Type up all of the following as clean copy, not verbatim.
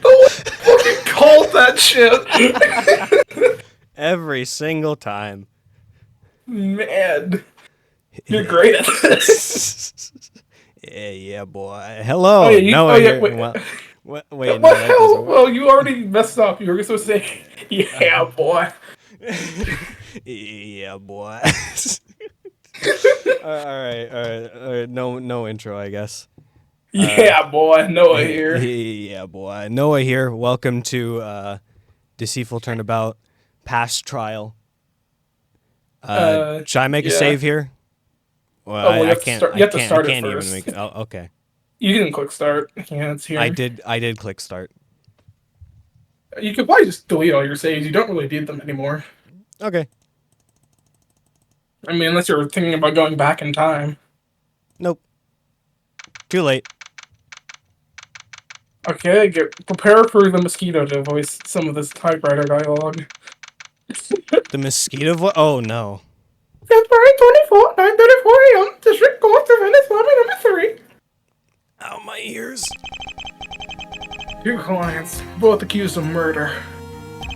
Fucking called that shit. Every single time. Man, you're great at this. Yeah, boy. Hello. Oh, yeah, Noah here. wait. Wait, What no, the that hell? doesn't work. Well, you already messed up. You were supposed to say, yeah, boy. Yeah, boy. All right. No intro, I guess. Yeah, boy. Noah here. Yeah, boy. Noah here. Welcome to Deceitful Turnabout Past Trial. Should I make a save here? Well, I can't. You have to start I it can't first. even make it. Oh, okay. You can click start. Yeah, it's here. I did click start. You could probably just delete all your saves. You don't really need them anymore. Okay. I mean, unless you're thinking about going back in time. Nope. Too late. Okay, prepare for the mosquito to voice some of this typewriter dialogue. The mosquito Oh no. February 24th, 9:34 a.m. District Court of Venice, Lobby number 3. Ow, my ears. Two clients, both accused of murder.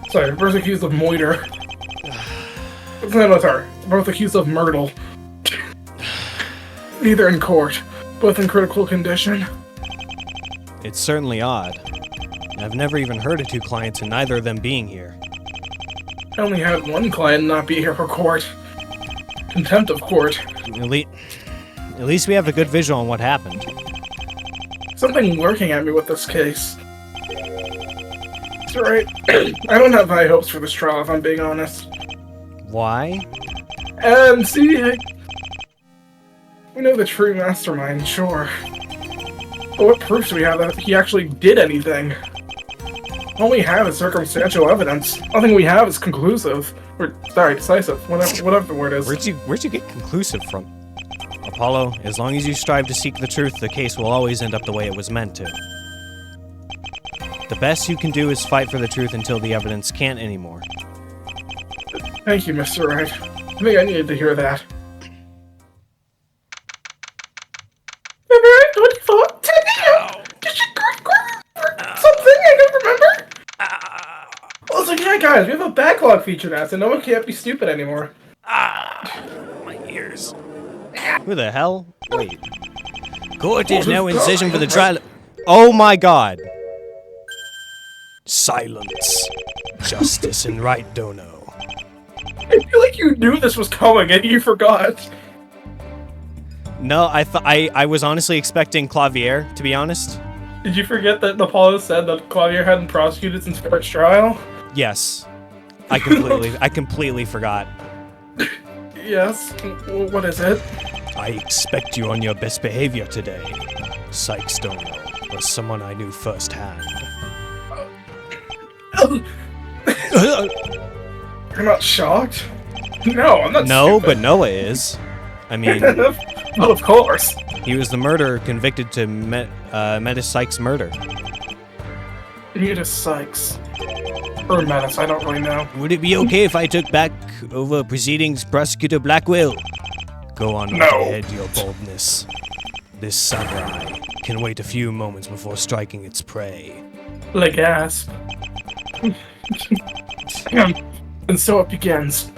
Sorry, both accused of moiter. No, sorry. Both accused of myrtle. Neither in court. Both in critical condition. It's certainly odd. I've never even heard of two clients and neither of them being here. I only had one client not be here for court. Contempt of court. At least we have a good visual on what happened. Something lurking at me with this case. It's alright. I don't have high hopes for this trial, if I'm being honest. Why? See, we know the true mastermind, sure. But what proof do we have that he actually did anything? All we have is circumstantial evidence. Nothing we have is conclusive. Or, sorry, decisive. Whatever the word is. Where'd you get conclusive from? Apollo, as long as you strive to seek the truth, the case will always end up the way it was meant to. The best you can do is fight for the truth until the evidence can't anymore. Thank you, Mr. Wright. I think I needed to hear that. February 24th, 10 a.m. Something I don't remember. Also, yeah, guys, we have a backlog feature now, so no one can't be stupid anymore. My ears. Who the hell? Wait. Court is now in session for the trial. Oh my god. Silence. Justice and right don't know. I feel like you knew this was coming and you forgot. No, I was honestly expecting Clavier, to be honest. Did you forget that Apollo said that Clavier hadn't prosecuted since first trial? Yes. I completely forgot. Yes. What is it? I expect you on your best behavior today. Sykes Stoner was someone I knew firsthand. You're not shocked? No, I'm not No, stupid. but Noah is. I mean, well, of course. he was the murderer convicted to Metis Sykes' murder. Metis Sykes. Or Metis, I don't really know. Would it be okay if I took back over proceedings, Prosecutor Blackwell? Go on No. ahead, your boldness. This samurai can wait a few moments before striking its prey. Like gasp. And so it begins.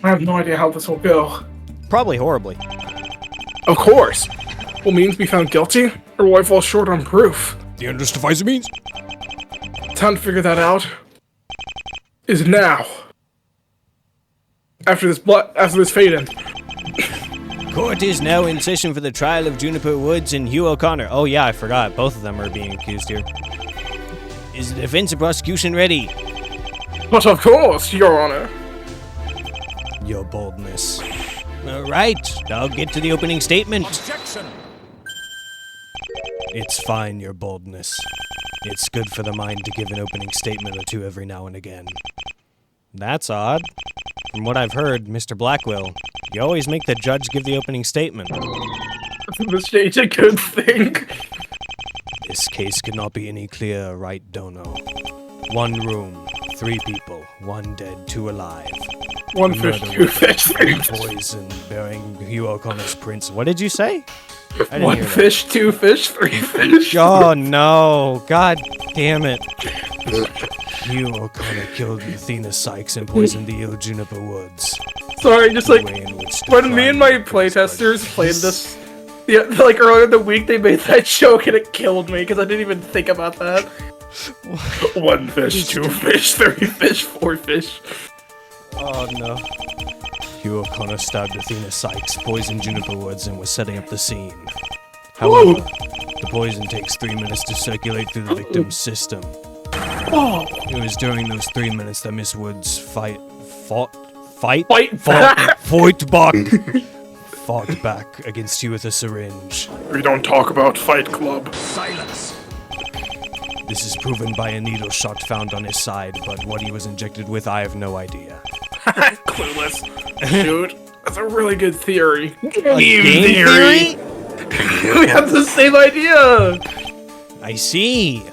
I have no idea how this will go. Probably horribly. Of course. Will Means be found guilty, or will I fall short on proof? The end justifies means. Time to figure that out is now. After this fade-in. Court is now in session for the trial of Juniper Woods and Hugh O'Connor. Oh yeah, I forgot. Both of them are being accused here. Is the defense and prosecution ready? But of course, Your Honor. Your boldness. All right, I'll get to the opening statement. Objection! It's fine, your boldness. It's good for the mind to give an opening statement or two every now and again. That's odd. From what I've heard, Mr. Blackwell, you always make the judge give the opening statement. The stage a good thing. This case could not be any clearer, right, Dono? One room, 3 people, 1 dead, 2 alive. 1 fish, 2 fish, 3 poison bearing Hugh O'Connor's prints. What did you say? I didn't One hear fish, two fish, three fish. that. Oh no! God damn it! Hugh O'Connor killed Athena Sykes and poisoned the ill Juniper Woods. Sorry, just The like way in which the when me and my crime was playtesters played Yes. this, yeah, like earlier in the week, they made that joke and it killed me because I didn't even think about that. One fish, two fish, three fish, four fish. Oh no. Hugh O'Connor stabbed Athena Sykes, poisoned Juniper Woods, and was setting up the scene. However, the poison takes 3 minutes to circulate through the victim's system. Oh, It was during those 3 minutes that Miss Woods fought back against you with a syringe. we don't talk about Fight Club. Silence! This is proven by a needle shot found on his side, but what he was injected with, I have no idea. Clueless. Shoot, that's a really good theory. Game theory? We have the same idea. I see.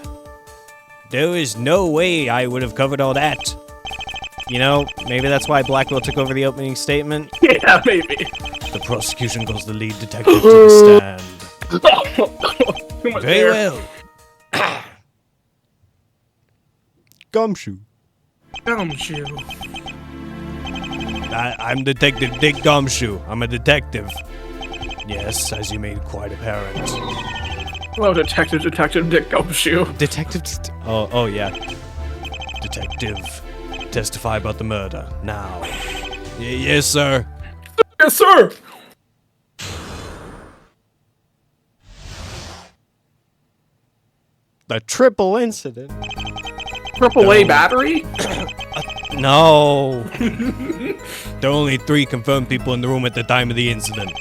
There is no way I would have covered all that. You know, maybe that's why Blackwell took over the opening statement. Yeah, maybe. The prosecution calls the lead detective to the stand. Too much Very air. well. Gumshoe. Gumshoe. I'm Detective Dick Gumshoe. I'm a detective. Yes, as you made quite apparent. Hello, Detective Dick Gumshoe. Detective. Oh yeah. Detective. Testify about the murder now. Yes, sir. Yes, sir. The triple incident. AAA battery? No. There are only 3 confirmed people in the room at the time of the incident.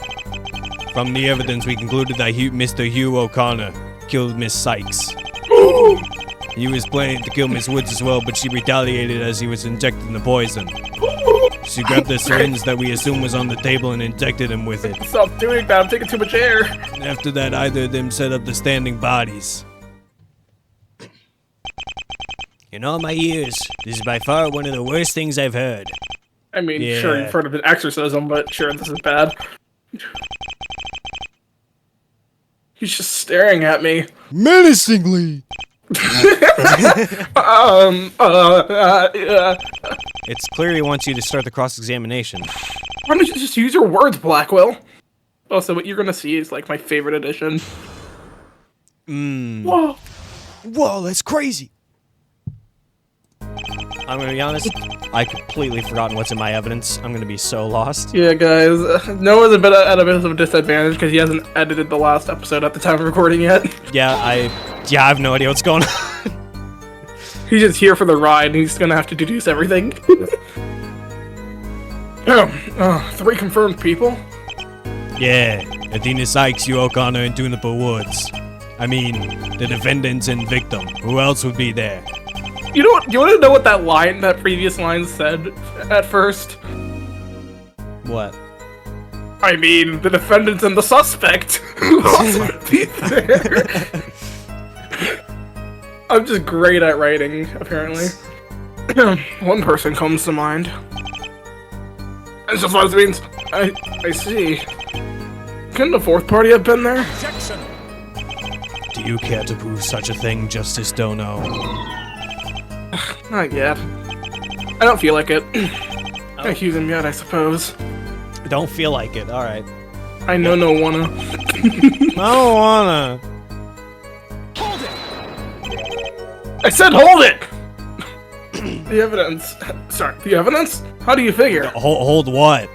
From the evidence, we concluded that Mr. Hugh O'Connor killed Miss Sykes. He was planning to kill Miss Woods as well, but she retaliated as he was injecting the poison. She grabbed the syringe that we assume was on the table and injected him with it. Stop doing that. I'm taking too much air. After that, either of them set up the standing bodies. In all my years, this is by far one of the worst things I've heard. I mean, Yeah. sure, you've heard of an exorcism, but sure, this is bad. He's just staring at me. Menacingly! Why It's clear he wants you to start the cross-examination. don't you just use your words, Blackwell? Also, what you're gonna see is like my favorite edition. Whoa. Whoa, that's crazy! I'm gonna be honest, I completely forgotten what's in my evidence. I'm gonna be so lost. Yeah, guys, Noah's at a bit of a disadvantage because he hasn't edited the last episode at the time of recording yet. Yeah, I have no idea what's going on. He's just here for the ride, and he's gonna have to deduce everything. 3 confirmed people? Yeah, Athena Sykes, Hugh O'Connor, and Juniper Woods. I mean, the defendants and victim. Who else would be there? You know what? You want to know what that previous line said at first? What? I mean, the defendants and the suspect. Who else would be there? I'm just great at writing, apparently. One person comes to mind. That's just what it means. I see. Couldn't the 4th party have been there? Objection! Do you care to prove such a thing, Justice Dono? Not yet. I don't feel like it. Can't accuse him yet, I suppose. Don't feel like it, alright. I know no wanna. I don't wanna. Hold it! I said hold it! The evidence. Sorry, the evidence? How do you figure? Hold what?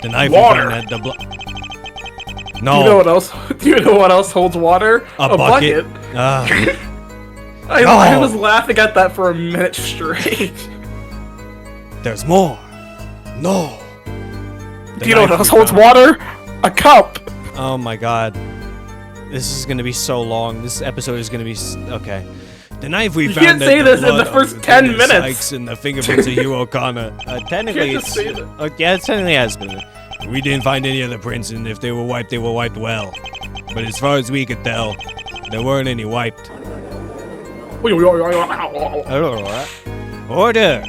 The knife Water. we found at the No. Do you know what else? Do you know what else holds water? A bucket. I was laughing at that for a minute straight. There's more. No. Do you know what else holds water? A cup. Oh my god. This is gonna be so long. This episode is gonna be okay. The knife we You found can't at say the this in blood the first of 10 Athena minutes. Sykes and the fingerprints of Hugh O'Connor. Technically, You can't just it's say that. yeah, it technically has been. We didn't find any other prints, and if they were wiped well. But as far as we could tell, there weren't any wiped. Order!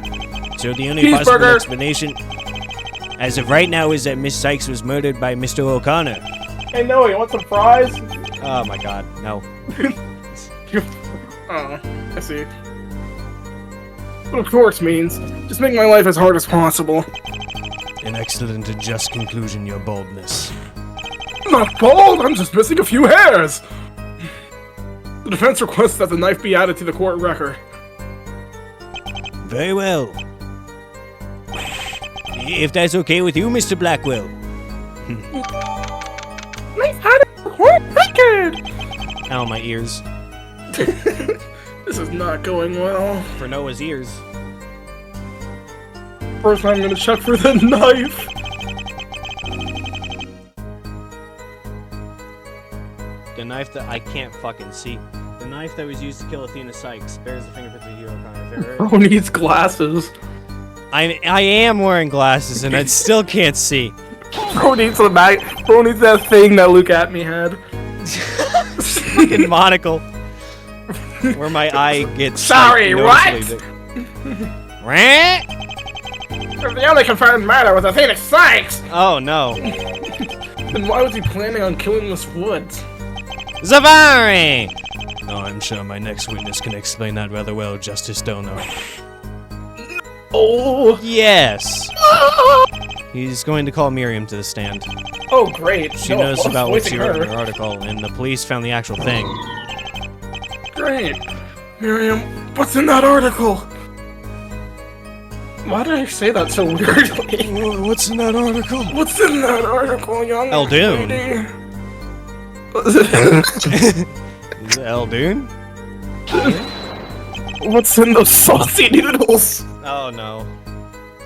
So the only possible Cheeseburger. explanation as of right now is that Miss Sykes was murdered by Mr. O'Connor. Hey, Noah, you want some fries? Oh my god, no. Oh, I see. What of course means just make my life as hard as possible. An excellent and just conclusion, your boldness. I'm not bald, I'm just missing a few hairs! The defense requests that the knife be added to the court record. Very well. If that's okay with you, Mr. Blackwell. Knife added to the court record! Ow, my ears. This is not going well. For Noah's ears. First I'm gonna check for the knife. The knife that I can't fucking see. The knife that was used to kill Athena Sykes bears the fingerprints of Hero Connor. Bro needs glasses. I am wearing glasses and I still can't see. Bro needs the mag. Bro needs that thing that Luke at me had. Fucking monocle. Where my eye gets. Sorry, like, what? What? The only confirmed murder was Athena Sykes. Oh no. Then why was he planning on killing Miss Woods? Zavari! Oh, I'm sure my next witness can explain that rather well, Justice Dono. Oh. Yes. He's going to call Miriam to the stand. Oh, great. She No, knows I was about what voicing you wrote in her. your article, and the police found the actual thing. Great. Miriam, what's in that article? Why did I say that so weirdly? What's in that article? What's in that article, young Eldoon. lady? Is it Eldoon? What's in those saucy noodles? Oh no.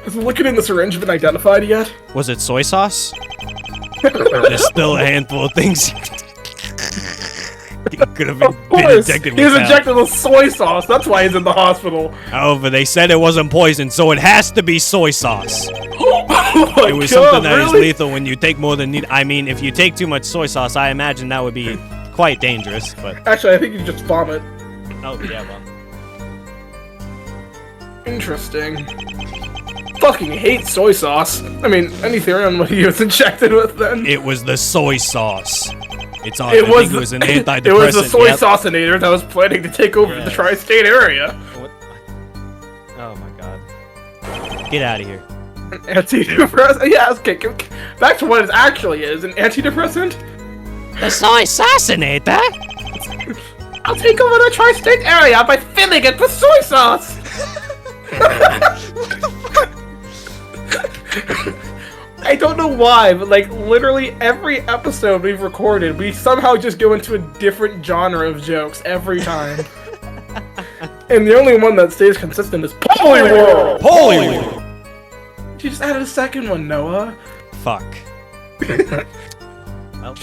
Has the liquid in the syringe been identified yet? Was it soy sauce? There's still a handful of things. He could have Of been course! injected He was with injected with soy sauce, that's why he's in the hospital. However, they said it wasn't poison, so it has to be soy sauce. Oh my It was God, something that is really? lethal when you take more than need. I mean, if you take too much soy sauce, I imagine that would be quite dangerous. But Actually, I think you just vomit. oh yeah, well, Interesting. Fucking hate soy sauce. I mean, any theory on what he was injected with then? it was the soy sauce. It's odd. It I was think it was an it antidepressant. was the soy yep. sauceinator that was planning to take over the Yes. tri-state area. What? Oh my god! Get out of here. An antidepressant? Yeah, okay. Back to what it actually is, an antidepressant? The soy sauceinator. I'll take over the tri-state area by filling it with soy sauce! I don't know why, but like literally every episode we've recorded, we somehow just go into a different genre of jokes every time. And the only one that stays consistent is Polyworld! Holy! You just added a second one, Noah. Fuck. Well,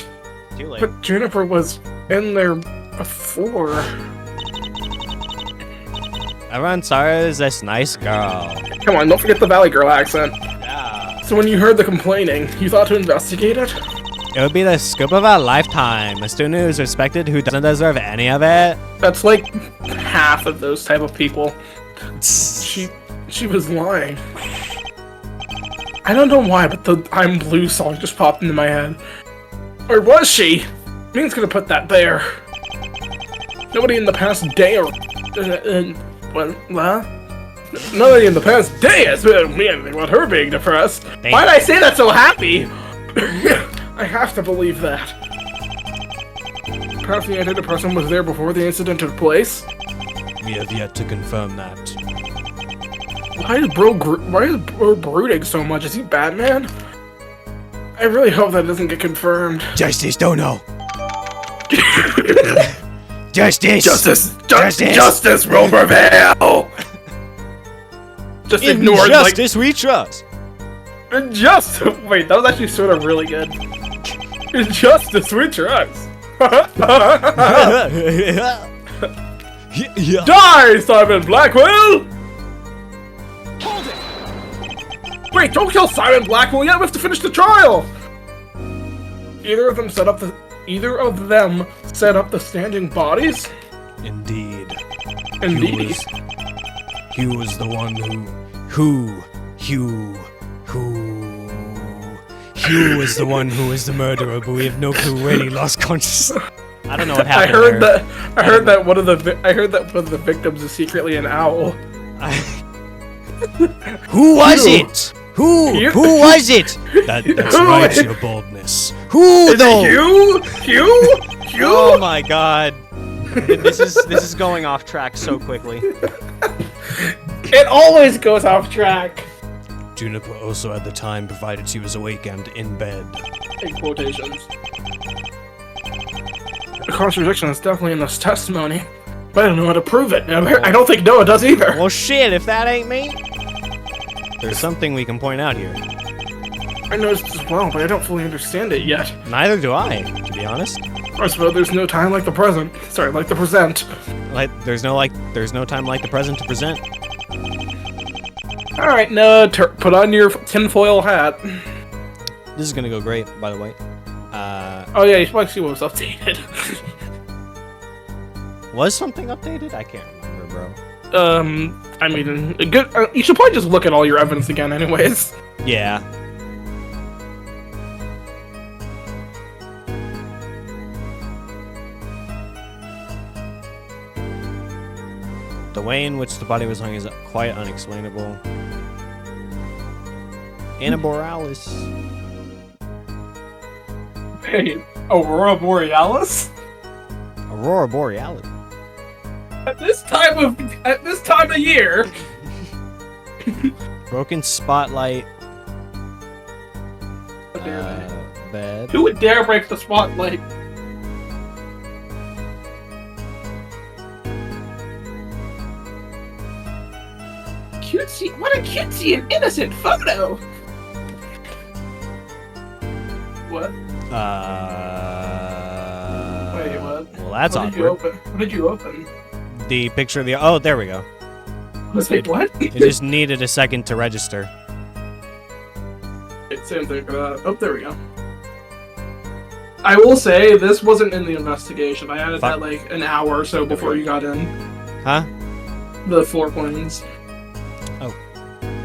too late. But Juniper was in there before. Everyone is this nice girl. Come on, don't forget the Valley Girl accent. Yeah. So when you heard the complaining, you thought to investigate it? It would be the scoop of a lifetime. A student who is respected who doesn't deserve any of it. That's like half of those type of people. She was lying. I don't know why, but the I'm Blue song just popped into my head. Or was she? Ming's gonna put that there. Nobody in the past day or... what? Nobody in the past day has been me anything about her being depressed. Damn. Why did I say that so happy? I have to believe that. Perhaps the antidepressant was there before the incident took place? We have yet to confirm that. Why is bro brooding so much? Is he Batman? I really hope that doesn't get confirmed. Justice Dono! Justice! Justice will prevail! Just In ignored, justice we trust! Wait, that was actually sort of really good. Injustice we trust! Yeah. Die, Simon Blackwell! Hold it! Wait, don't kill Simon Blackwell yet, we have to finish the trial! Either of them set up the standing bodies? Indeed. Indeed. He was the one who Q is the one who is the murderer, but we have no clue when he lost consciousness. I don't know what I happened heard there. that. I heard that one of the victims is secretly an owl. Who was Q. it? Who Q. was it? That's Who right, is- your boldness. Who Is though? it you? Q? Q? Oh my god. This is going off track so quickly. It always goes off track. Juniper also at the time provided she was awake and in bed. In quotations. The contradiction is definitely in this testimony, but I don't know how to prove it. I don't think Noah does either. Well shit, if that ain't me. There's something we can point out here. I noticed as well, but I don't fully understand it yet. Neither do I, to be honest. I suppose there's no time like the present. Sorry, like the present. There's no time like the present to present. Alright, Noah, put on your tinfoil hat. This is gonna go great, by the way. Oh yeah, you should probably see what was updated. Was something updated? I can't remember, bro. I mean, you should probably just look at all your evidence again anyways. Yeah. The way in which the body was hung is quite unexplainable. Anna Borealis. Hey, Aurora Borealis? Aurora Borealis. At this time of year. Broken spotlight. How dare they? Bed. Who would dare break the spotlight? Cutesy, what a cutesy and innocent photo! What? Wait, what? Well, that's What did you awkward. open? What did you open? The picture of the. Oh, there we go. Wait, what? It just needed a second to register. Same thing for that. Oh, there we go. I will say, this wasn't in the investigation. I added that like an hour or so before you got in. Huh? The floor plans.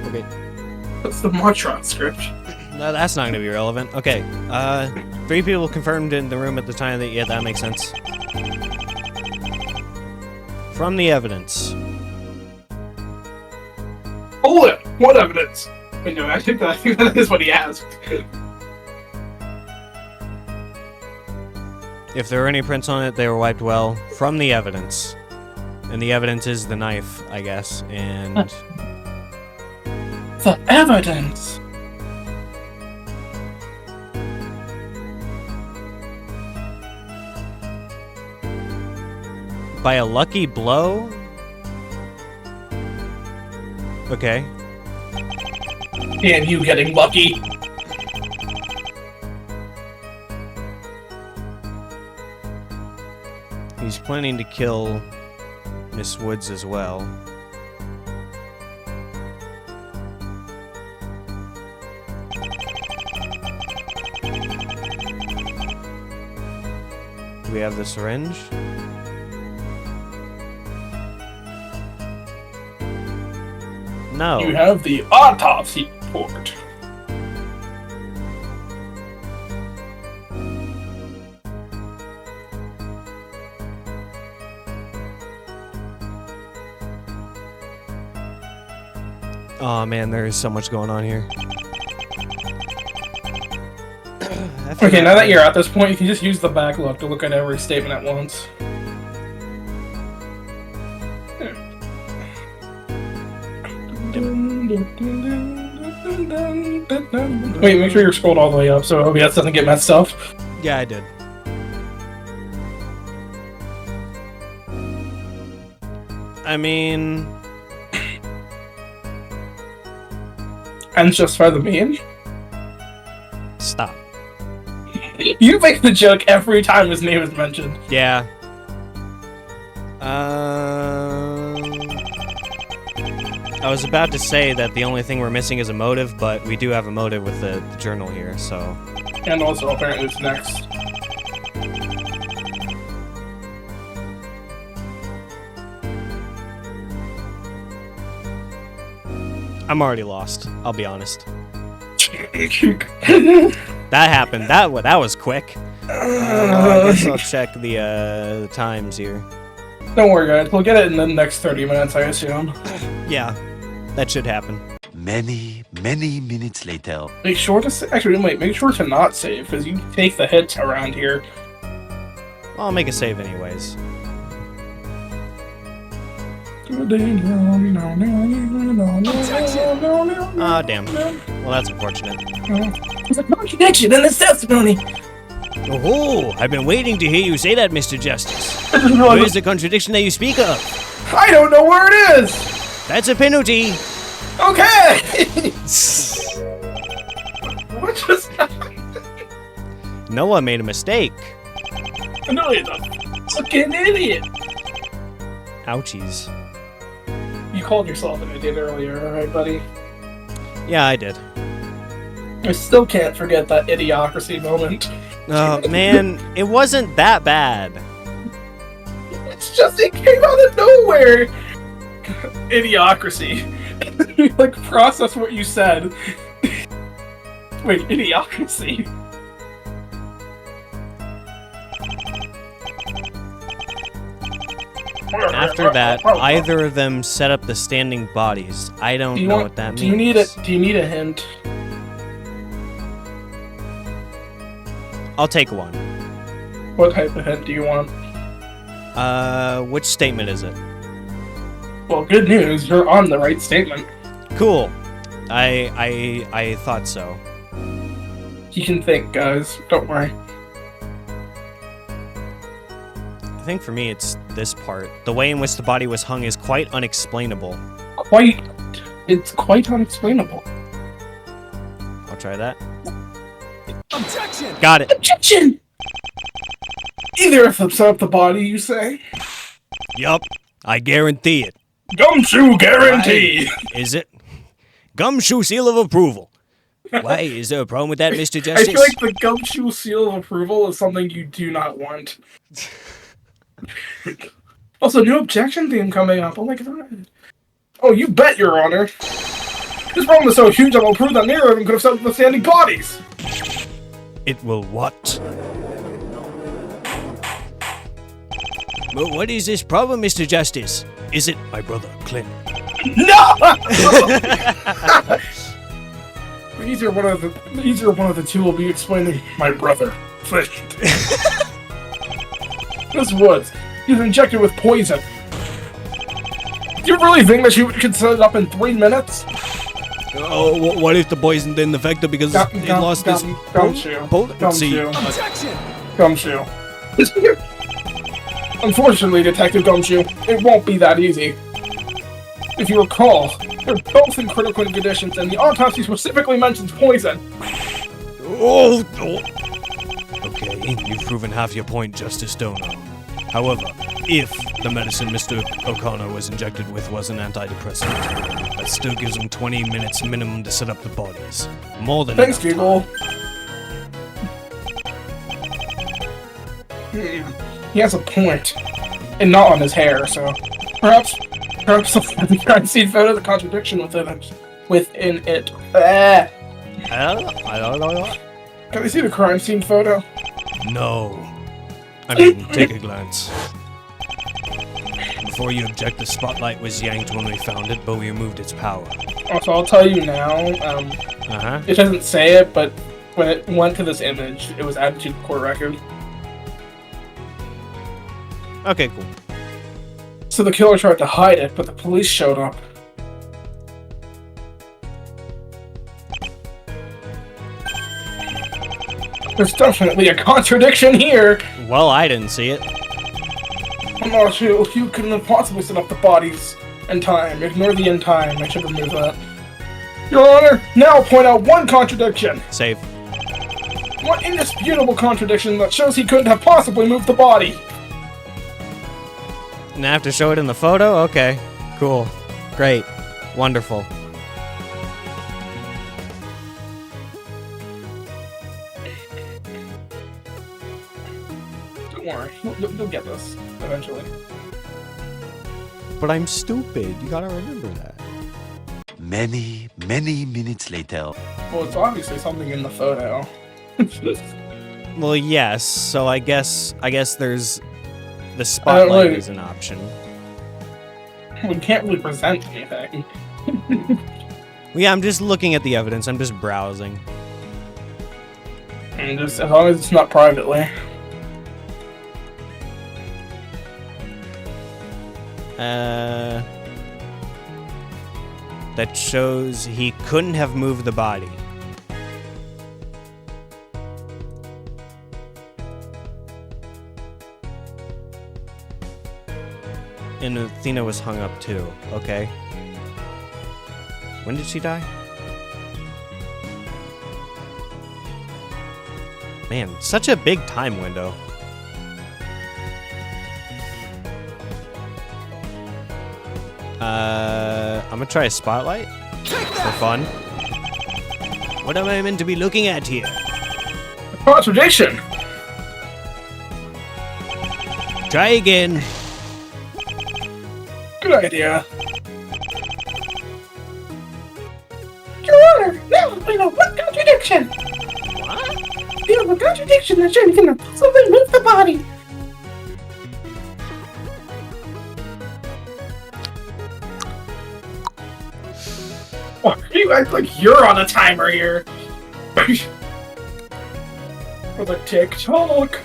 Okay. That's the Martron script. No, that's not gonna be relevant. Okay. 3 people confirmed in the room at the time that. Yeah, that makes sense. From the evidence. Hold it! What evidence? Wait, no, I think that is what he asked. If there were any prints on it, they were wiped well. From the evidence. And the evidence is the knife, I guess. And. The evidence! By a lucky blow? Okay. And you getting lucky. He's planning to kill Miss Woods as well. Do we have the syringe? No. You have the autopsy report. Oh man, there is so much going on here. Okay, now that you're at this point, you can just use the back look to look at every statement at once. Wait, make sure you're scrolled all the way up so OBS doesn't get messed up. Yeah, I did. I mean, And just for the meme. stop. You make the joke every time his name is mentioned. Yeah. I was about to say that the only thing we're missing is a motive, but we do have a motive with the journal here, so. And also, apparently, it's next. I'm already lost, I'll be honest. That happened. That was quick. I guess I'll check the times here. Don't worry, guys. We'll get it in the next 30 minutes, I assume. Yeah, that should happen. Many minutes later. Make sure to actually wait. Make sure to not save because you take the hits around here. Well, I'll make a save anyways. Ah, damn. Well, that's unfortunate. There's a contradiction in this testimony. Oh, I've been waiting to hear you say that, Mr. Justice. I just Where realized is the contradiction that you speak of? I don't know where it is. That's a penalty. Okay. What just happened? Noah made a mistake. No, he's a fucking idiot. Ouchies. You called yourself an idiot earlier, alright, buddy? Yeah, I did. I still can't forget that idiocracy moment. Oh, man, it wasn't that bad. It's just, it came out of nowhere! Idiocracy. You, like, process what you said. Wait, idiocracy? After that, either of them set up the standing bodies. I don't know what that means. Do you need a hint? I'll take one. What type of hint do you want? Which statement is it? Well, good news, you're on the right statement. Cool. I thought so. You can think, guys. Don't worry. I think for me it's this part. The way in which the body was hung is quite unexplainable. It's quite unexplainable. I'll try that. Objection! Got it. Objection! Either of them set up the body, you say? Yup. I guarantee it. Gumshoe guarantee! Is it? Gumshoe seal of approval. Why? Is there a problem with that, Mr. I Justice? feel like the gumshoe seal of approval is something you do not want. Also, new objection theme coming up. Oh my god. Oh, you bet, Your Honor. This problem is so huge I will prove that neither of them could have set up the standing bodies. It will what? Well, what is this problem, Mr. Justice? Is it my brother, Clint? No! Either one of the two will be explaining my brother. This Woods, he was injected with poison. Do you really think that she could set it up in 3 minutes? Oh, what if the poison didn't affect her because it lost its gumshoe? potency? Objection! Gumshoe. Unfortunately, Detective Gumshoe, it won't be that easy. If you recall, they're both in critical conditions, and the autopsy specifically mentions poison. Oh! Okay, you've proven half your point, Justice Stoner. However, if the medicine Mr. O'Connor was injected with was an antidepressant, that still gives him 20 minutes minimum to set up the bodies. More than Thanks, enough Google. He has a point, and not on his hair, so perhaps the crime scene photo, the contradiction within it. I don't know. Can I see the crime scene photo? No. I mean, take a glance. Before you object, the spotlight was yanked when we found it, but we removed its power. Also, I'll tell you now, it doesn't say it, but when it went to this image, it was added to the court record. Okay, cool. So the killer tried to hide it, but the police showed up. There's definitely a contradiction here! Well, I didn't see it. I'm not sure you couldn't have possibly set up the bodies in time. Ignore the in time. I should remove that. Your Honor, now point out one contradiction! Save. One indisputable contradiction that shows he couldn't have possibly moved the body! And I have to show it in the photo? Okay. Cool. Great. Wonderful. Don't worry, you'll get this, eventually. But I'm stupid. You gotta remember that. Many minutes later. Well, it's obviously something in the photo. Well, yes. So I guess there's the spotlight is an option. We can't really present anything. Well, yeah, I'm just looking at the evidence. I'm just browsing. And just as long as it's not privately. That shows he couldn't have moved the body. And Athena was hung up too. Okay. When did she die? Man, such a big time window. I'm gonna try a spotlight for fun. What am I meant to be looking at here? Contradiction! Try again. Good idea. Your Honor, now we know what contradiction! What? You have a contradiction that you can possibly move the body! Oh, you act like you're on a timer here! For the TikTok!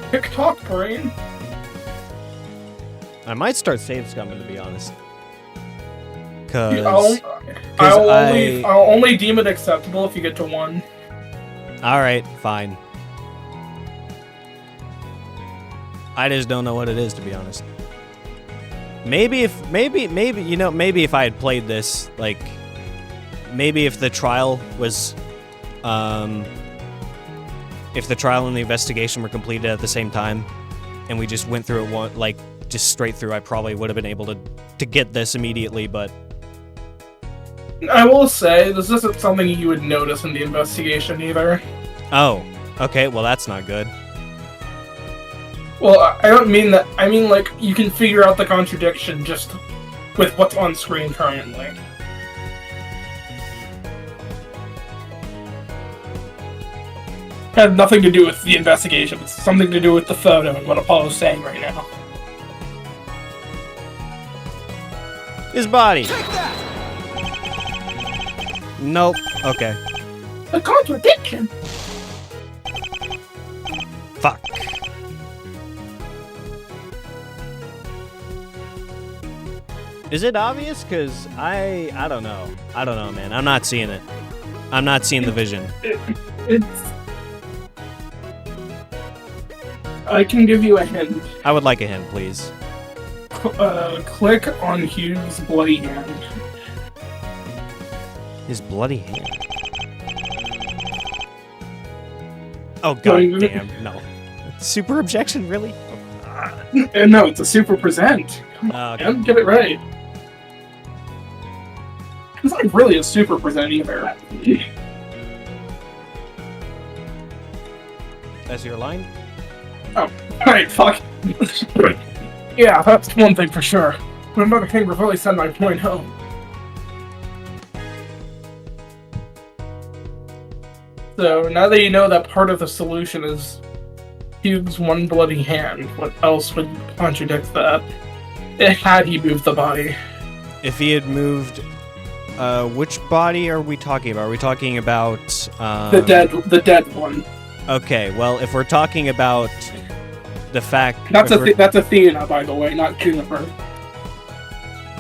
TikTok brain! I might start save scumming, to be honest. Cause, I'll only deem it acceptable if you get to 1. all right, fine. I just don't know what it is, to be honest. Maybe if I had played this, like, maybe if the trial was, if the trial and the investigation were completed at the same time, and we just went through it just straight through, I probably would have been able to get this immediately, but I will say, this isn't something you would notice in the investigation either. oh, okay, well that's not good. Well, I don't mean that. I mean, like, you can figure out the contradiction just with what's on screen currently. Had nothing to do with the investigation. It's something to do with the photo and what Apollo's saying right now. His body. Nope. Okay. The contradiction! Fuck. Is it obvious? Cause I don't know. I don't know, man. I'm not seeing it. I'm not seeing the vision. It's... I can give you a hint. I would like a hint, please. Click on Hugh's bloody hand. His bloody hand. Oh god damn, no. Super objection, really? No, it's a super present. Come on, Okay. man, get it right. It's not really a super present either. That's your line? Oh, alright, fuck. Yeah, that's one thing for sure. But another thing would really send my point home. So, now that you know that part of the solution is Hugh's one bloody hand, what else would contradict that? Had he moved the body. If he had moved... which body are we talking about? Are we talking about... The dead one. Okay, well, if we're talking about the fact... That's Athena, by the way, not Juniper.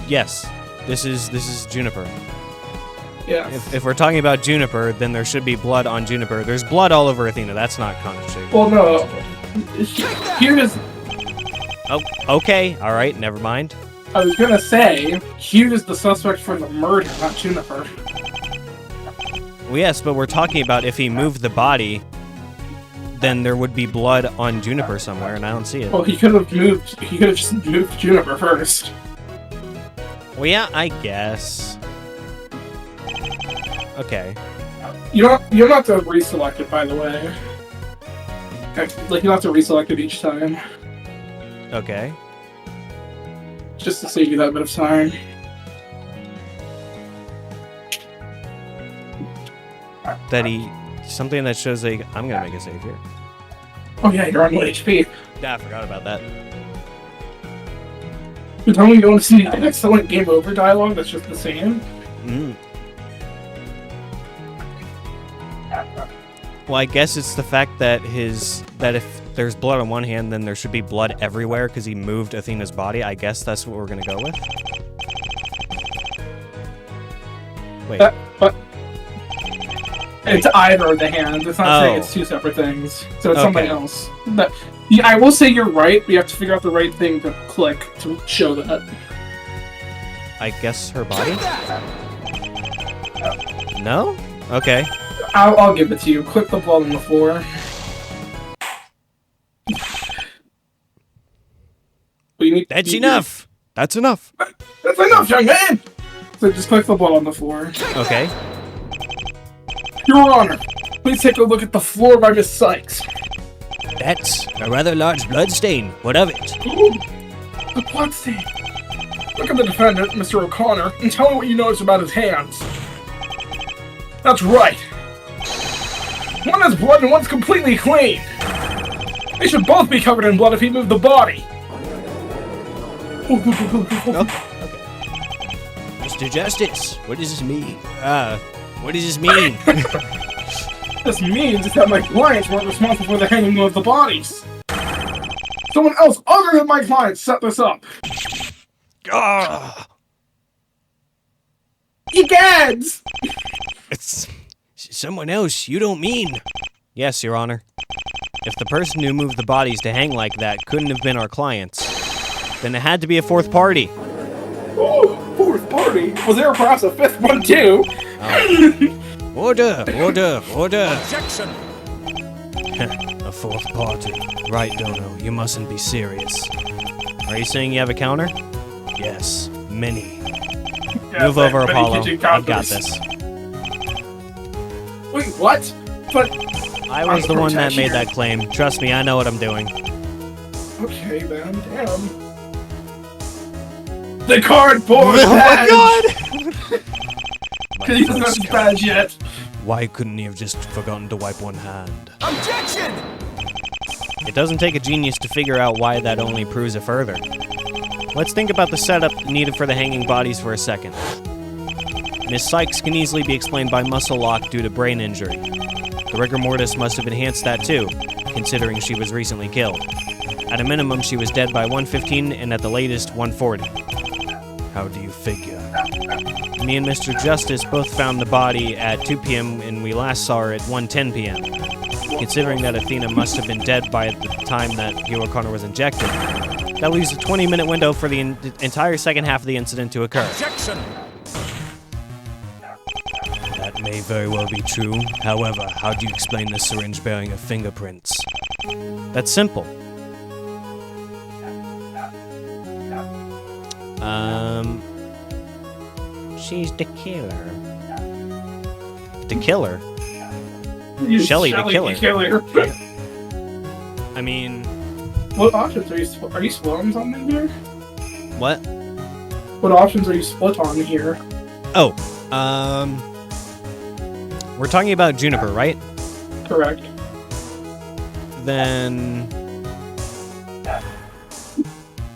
Yes, this is Juniper. Yes. If we're talking about Juniper, then there should be blood on Juniper. There's blood all over Athena. That's not contradictory. Well, no. Here is... Oh, okay. All right. Never mind. I was gonna say, Hugh is the suspect for the murder, not Juniper. Well, yes, but we're talking about if he moved the body, then there would be blood on Juniper somewhere, and I don't see it. Well, he could have just moved Juniper first. Well, yeah, I guess. Okay. You don't have to reselect it, by the way. Like, you don't have to reselect it each time. Okay. Just to save you that bit of time. That he something that shows a... I'm gonna make a save here. Oh yeah, you're on 1 HP. Yeah, I forgot about that. You're telling me you want to see the excellent game over dialogue that's just the same? Mm. Well, I guess it's the fact that if there's blood on one hand, then there should be blood everywhere because he moved Athena's body. I guess that's what we're gonna go with. Wait. But it's either of the hands. It's not saying it's two separate things. So it's something else. But yeah, I will say you're right. We have to figure out the right thing to click to show that. I guess her body? No? Okay. I'll give it to you. Click the blood on the floor. That's enough! That's enough! That's enough, young man! So just click the blood on the floor. Okay. Your Honor, please take a look at the floor by Miss Sykes. That's a rather large blood stain. What of it? Ooh, the blood stain. Look at the defendant, Mr. O'Connor, and tell me what you notice about his hands. That's right. One has blood and one's completely clean. They should both be covered in blood if he moved the body. Mr. Justice, what does this mean? What does this mean? This means that my clients weren't responsible for the hanging of the bodies. Someone else other than my clients set this up. Egads! It's someone else. You don't mean? Yes, Your Honor. If the person who moved the bodies to hang like that couldn't have been our clients, then it had to be a fourth party. Oh, fourth party? Was there perhaps a fifth one too? Order! Objection! A fourth party. Right, Dono. You mustn't be serious. Are you saying you have a counter? Yes, many. Yeah, Move over, many Apollo. kitchen I've got counters. this. Wait, what? But I was the one that made that claim. Trust me, I know what I'm doing. okay then, damn. The cardboard Oh my god! He doesn't have his badge yet. Why couldn't he have just forgotten to wipe one hand? Objection! It doesn't take a genius to figure out why that only proves it further. Let's think about the setup needed for the hanging bodies for a second. Miss Sykes can easily be explained by muscle lock due to brain injury. The rigor mortis must have enhanced that too, considering she was recently killed. At a minimum, she was dead by 1:15 and at the latest 1:40. How do you figure? Me and Mr. Justice both found the body at 2 p.m. and we last saw her at 1:10 p.m. Considering that Athena must have been dead by the time that Hugh O'Connor was injected, that leaves a 20-minute window for the entire second half of the incident to occur. Objection! That may very well be true. However, how do you explain the syringe bearing of fingerprints? That's simple. She's the killer. The killer? Shelley the killer. I mean... What options are you split on something here? What? What options are you split on here? Oh, we're talking about Juniper, right? Correct. Then...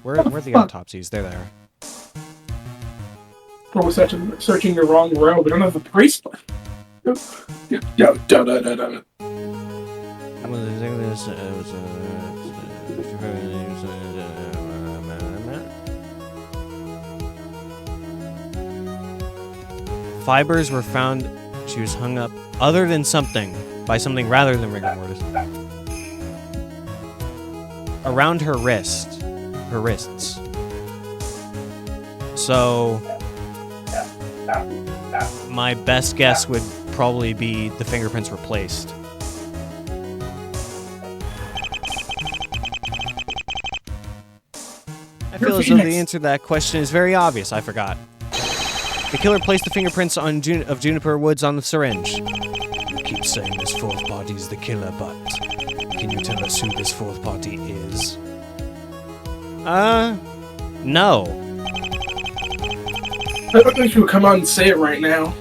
Where are the autopsies? There they are. We're searching the wrong row. We don't have the priest. Fibers were found. She was hung up other than something, by something rather than rigor mortis. Around her wrists. So, my best guess would probably be the fingerprints were placed. I feel as though the answer to that question is very obvious. I forgot. The killer placed the fingerprints of Juniper Woods on the syringe. You keep saying this fourth party is the killer, but can you tell us who this fourth party is? No. I don't think you'll come out and say it right now.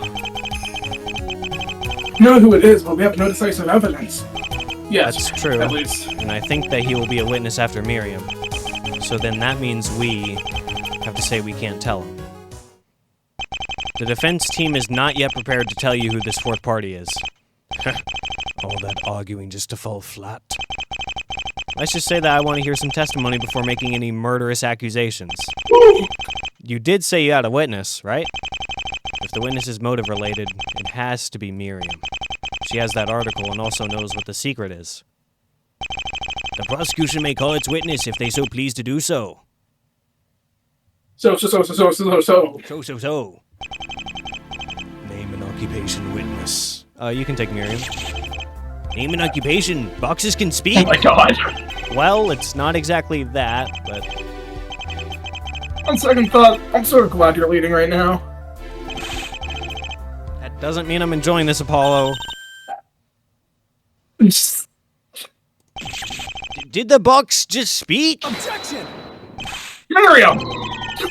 know who it is, but we have no decisive evidence. Yes, That's true. at least. And I think that he will be a witness after Miriam. So then that means we have to say we can't tell him. The defense team is not yet prepared to tell you who this fourth party is. All that arguing just to fall flat. Let's just say that I want to hear some testimony before making any murderous accusations. You did say you had a witness, right? If the witness is motive related, it has to be Miriam. She has that article and also knows what the secret is. The prosecution may call its witness if they so please to do so. So. So. Name and occupation witness. You can take Miriam. Name and occupation. Boxes can speak. Oh my god. Well, it's not exactly that, but... On second thought, I'm sort of glad you're leading right now. That doesn't mean I'm enjoying this, Apollo. Did the box just speak? Objection! Miriam!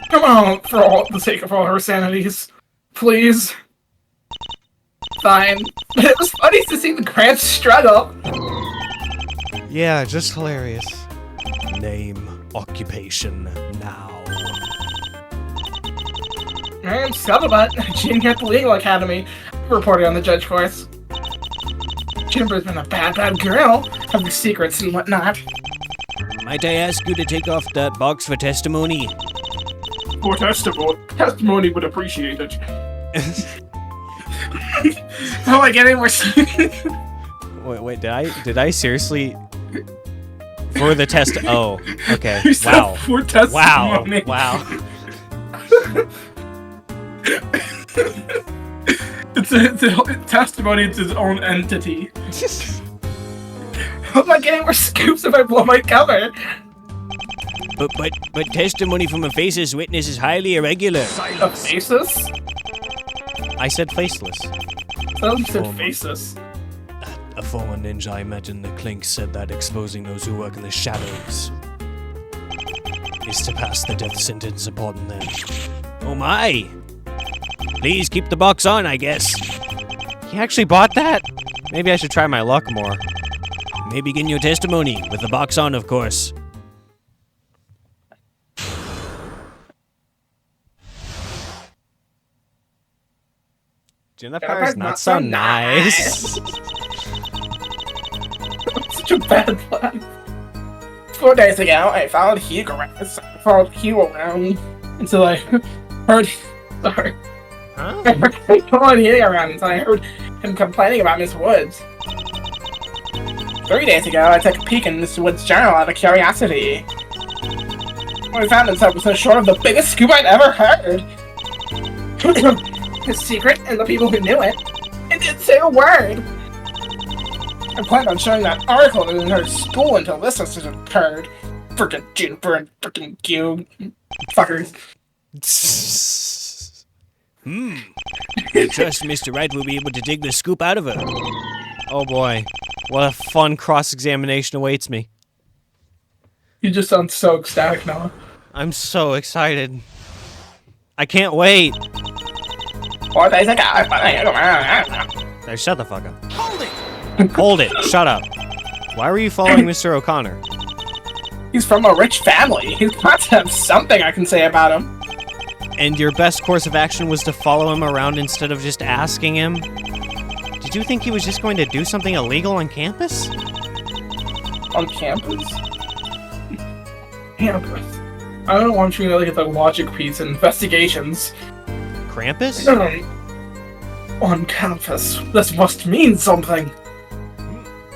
Come on, for all the sake of all her sanities. Please. Fine. But it was funny to see the Gramps struggle. Yeah, just hilarious. Name, occupation, now. Miriam Scuttlebutt, she didn't get the legal academy. Reported on the judge course. Jimber's been a bad girl, having secrets and whatnot. Might I ask you to take off that box for testimony? For testimony would appreciate it. How am I getting more? Wait, did I seriously? For the test? Oh, okay. You said Wow. for testimony. Wow. It's a testimony. It's its own entity. How am I getting more scoops if I blow my cover? But testimony from a faceless witness is highly irregular. A faceless? I said faceless. Sounds said faceless. A former ninja, I imagine the Clink said that exposing those who work in the shadows is to pass the death sentence upon them. Oh my! Please keep the box on, I guess. He actually bought that? Maybe I should try my luck more. May begin your testimony, with the box on, of course. Dude, that part's not so nice. Such a bad plan. 4 days ago, I followed Hugo around until I heard. Sorry. Huh? I followed Hugo around until I heard him complaining about Miss Woods. 3 days ago, I took a peek in Miss Woods' journal out of curiosity. What I found inside was so short of the biggest scoop I'd ever heard. His secret and the people who knew it. It didn't say a word. I planned on showing that article in her school until this incident occurred. Frickin' Juniper and frickin' Q. Fuckers. I trust Mr. Wright will be able to dig the scoop out of her. Oh boy. What a fun cross-examination awaits me. You just sound so ecstatic, Noah. I'm so excited. I can't wait. 4 days ago, Hey, shut the fuck up. Hold it! Hold it. Shut up. Why were you following Mr. O'Connor? He's from a rich family. He's got to have something I can say about him. And your best course of action was to follow him around instead of just asking him? Did you think he was just going to do something illegal on campus? On campus? Campus. I don't want you to look at the logic piece and investigations. Krampus? On campus. This must mean something.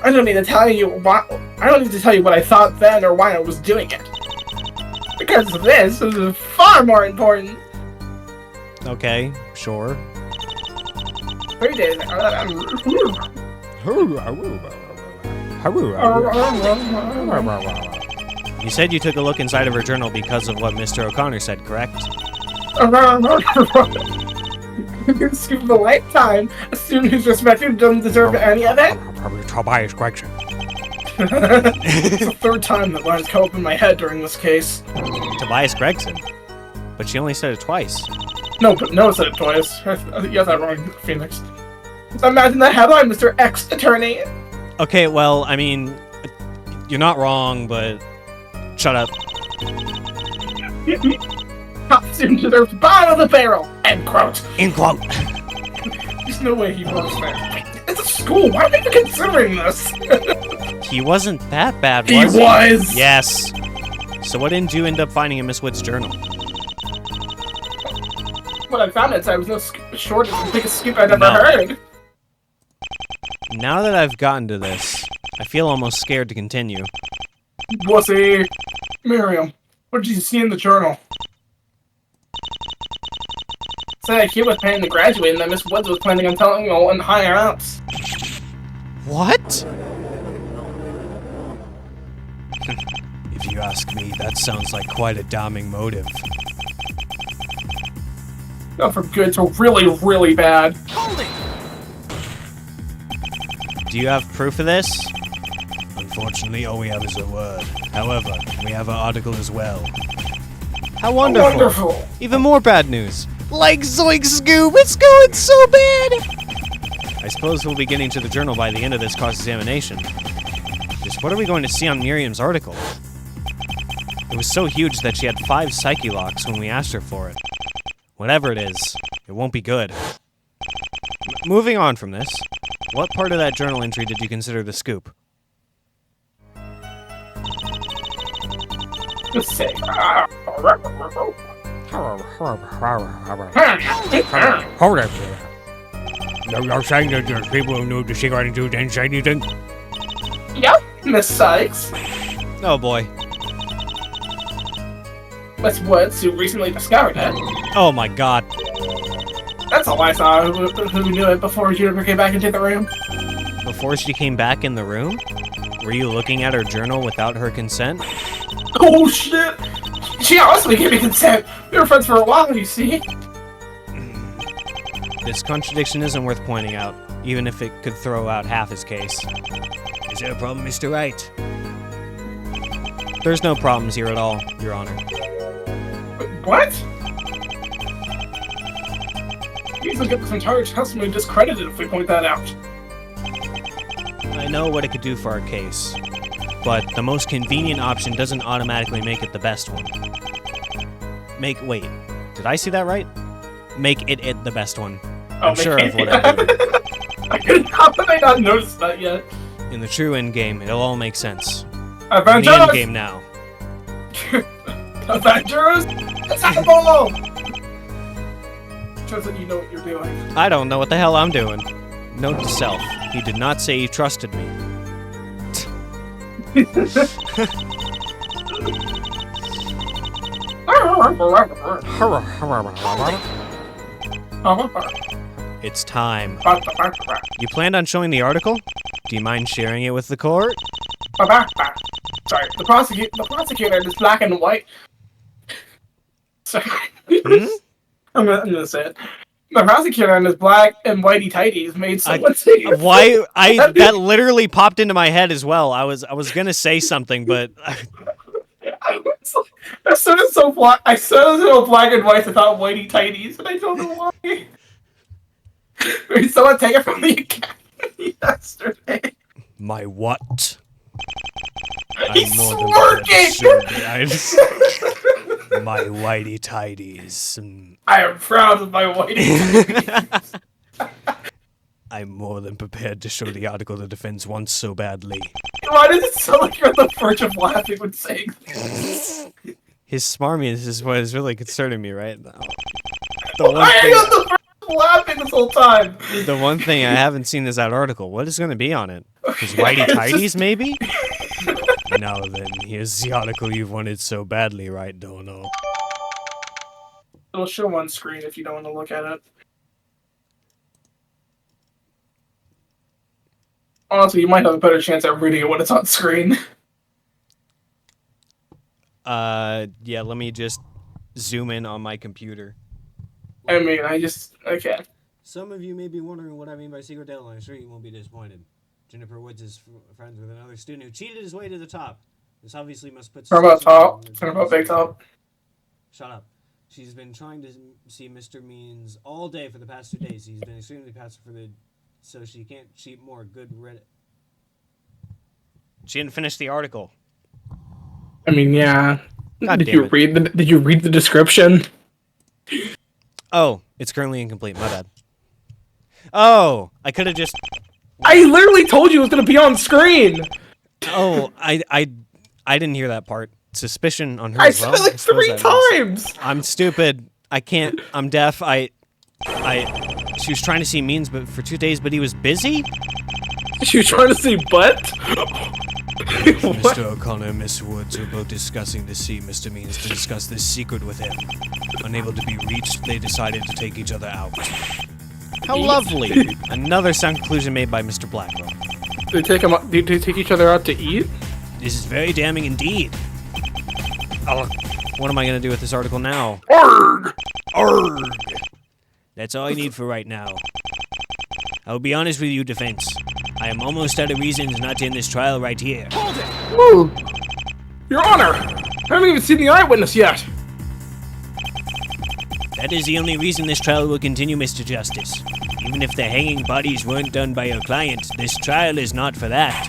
I don't need to tell you what I thought then or why I was doing it. Because this is far more important. Okay, sure. 3 days You said you took a look inside of her journal because of what Mr. O'Connor said, correct? Scoop of a lifetime. A student who's respected doesn't deserve any of it. Tobias Gregson. It's the third time that lines come up in my head during this case. Tobias Gregson? But she only said it twice. No, but Noah said it twice. You got that wrong, Phoenix. Imagine the headline, Mr. X Attorney. Okay, well, I mean, you're not wrong, but shut up. Costume deserves bottom of the barrel. End quote. In quote. There's no way he works there. It's a school. Why are we even considering this? He wasn't that bad, He was he? was. Yes. So what didn't you end up finding in Miss Wood's journal? When I found it, I was no shortest and biggest scoop I'd ever No. heard. Now that I've gotten to this, I feel almost scared to continue. Wussy. Miriam, what did you see in the journal? Said that he was planning to graduate and that Miss Woods was planning on telling all in higher ups. What? If you ask me, that sounds like quite a damning motive. Not from good to really, really bad. Do you have proof of this? Unfortunately, all we have is a word. However, we have an article as well. How wonderful! Wonderful. Even more bad news. Like Zoink Scoob, it's going so bad! I suppose we'll be getting to the journal by the end of this cross-examination. Just what are we going to see on Miriam's article? It was so huge that she had 5 psyche locks when we asked her for it. Whatever it is, it won't be good. Moving on from this, what part of that journal entry did you consider the scoop? Just say. Hold up there. You're saying that there's people who know the secret into didn't say anything? Yep, Miss Sykes. Oh boy. Miss Woods, who recently discovered it. Oh my god. That's all I saw who knew it before Juniper came back into the room. Before she came back in the room? Were you looking at her journal without her consent? Oh shit! She honestly gave me consent. We were friends for a while, you see. This contradiction isn't worth pointing out, even if it could throw out half his case. Is there a problem, Mr. Wright? There's no problems here at all, Your Honor. What? These will get this entire testimony discredited if we point that out. I know what it could do for our case, but the most convenient option doesn't automatically make it the best one. Wait, did I see that right? Make it the best one. I'm sure of what I'm doing. How did I not notice that yet? In the true endgame, it'll all make sense. In the Avengers! endgame now. Avengers! Attack the ball! Shows that you know what you're doing. I don't know what the hell I'm doing. Note to self, he did not say he trusted me. It's time. You planned on showing the article? Do you mind sharing it with the court? Sorry, the prosecutor is black and white. Sorry. I'm gonna say it. The prosecutor and his black and whitey tighties made someone say your Why? That literally popped into my head as well. I was gonna say something, but I was like, as soon as I said it was black and white, I thought whitey tighties, and I don't know why. Maybe someone take it from the academy yesterday. my what? He's I'm more than my whitey tidies. I am proud of my whitey. I'm more than prepared to show the article the defense wants so badly. Why does it sound like you're on the verge of laughing when saying this? His smarminess is what is really concerning me right now. Why are you on the verge of laughing this whole time? The one thing I haven't seen is that article. What is going to be on it? His whitey tidies, maybe? Now then, here's the article you've wanted so badly, right, Dono? It'll show on screen if you don't want to look at it. Honestly, you might have a better chance at reading it when it's on screen. Yeah, let me just zoom in on my computer. I mean, okay. Some of you may be wondering what I mean by secret deadline. I'm sure you won't be disappointed. Juniper Woods is friends with another student who cheated his way to the top. This obviously must put... Turnabout top. Turnabout big top. Shut up. She's been trying to see Mr. Means all day for the past 2 days. He's been extremely passive for the So she can't cheat more good Reddit. She didn't finish the article. I mean, yeah. God Did damn you it. read the description? Oh, it's currently incomplete. My bad. Oh, I could have just. I literally told you it was gonna be on screen. Oh, I didn't hear that part. Suspicion on her I as said well. it like suppose 3 that means- times. I'm stupid. I can't. I'm deaf. She was trying to see Means, but for 2 days, but he was busy. She was trying to see butt. What? Mr. O'Connor and Miss Woods were both discussing to see Mr. Means to discuss this secret with him. Unable to be reached, they decided to take each other out. How lovely! Another sound conclusion made by Mr. Blackwell. Did they take each other out to eat? This is very damning indeed. Oh, what am I going to do with this article now? Arg! Arg! That's all I need for right now. I will be honest with you, defense. I am almost out of reasons not to end this trial right here. Ooh. Your Honor! I haven't even seen the eyewitness yet. That is the only reason this trial will continue, Mr. Justice. Even if the hanging bodies weren't done by your client, this trial is not for that.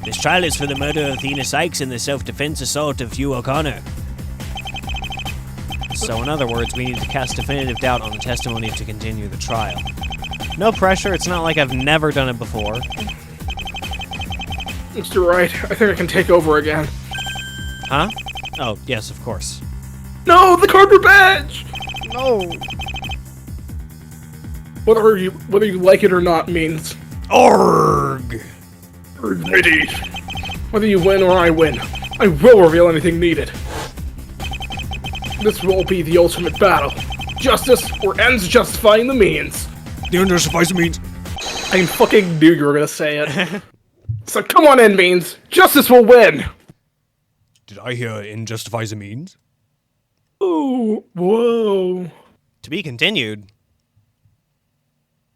This trial is for the murder of Athena Sykes and the self-defense assault of Hugh O'Connor. So in other words, we need to cast definitive doubt on the testimony to continue the trial. No pressure, it's not like I've never done it before. Mr. Wright, I think I can take over again. Huh? Oh, yes, of course. No, the cardboard badge! No! Whether you like it or not means... Org! Indeed. Whether you win or I win, I will reveal anything needed. This will be the ultimate battle. Justice or ends justifying the means. The end justifies the means. I fucking knew you were gonna say it. So come on in, means. Justice will win. Did I hear end justifies the means? Ooh, whoa. To be continued.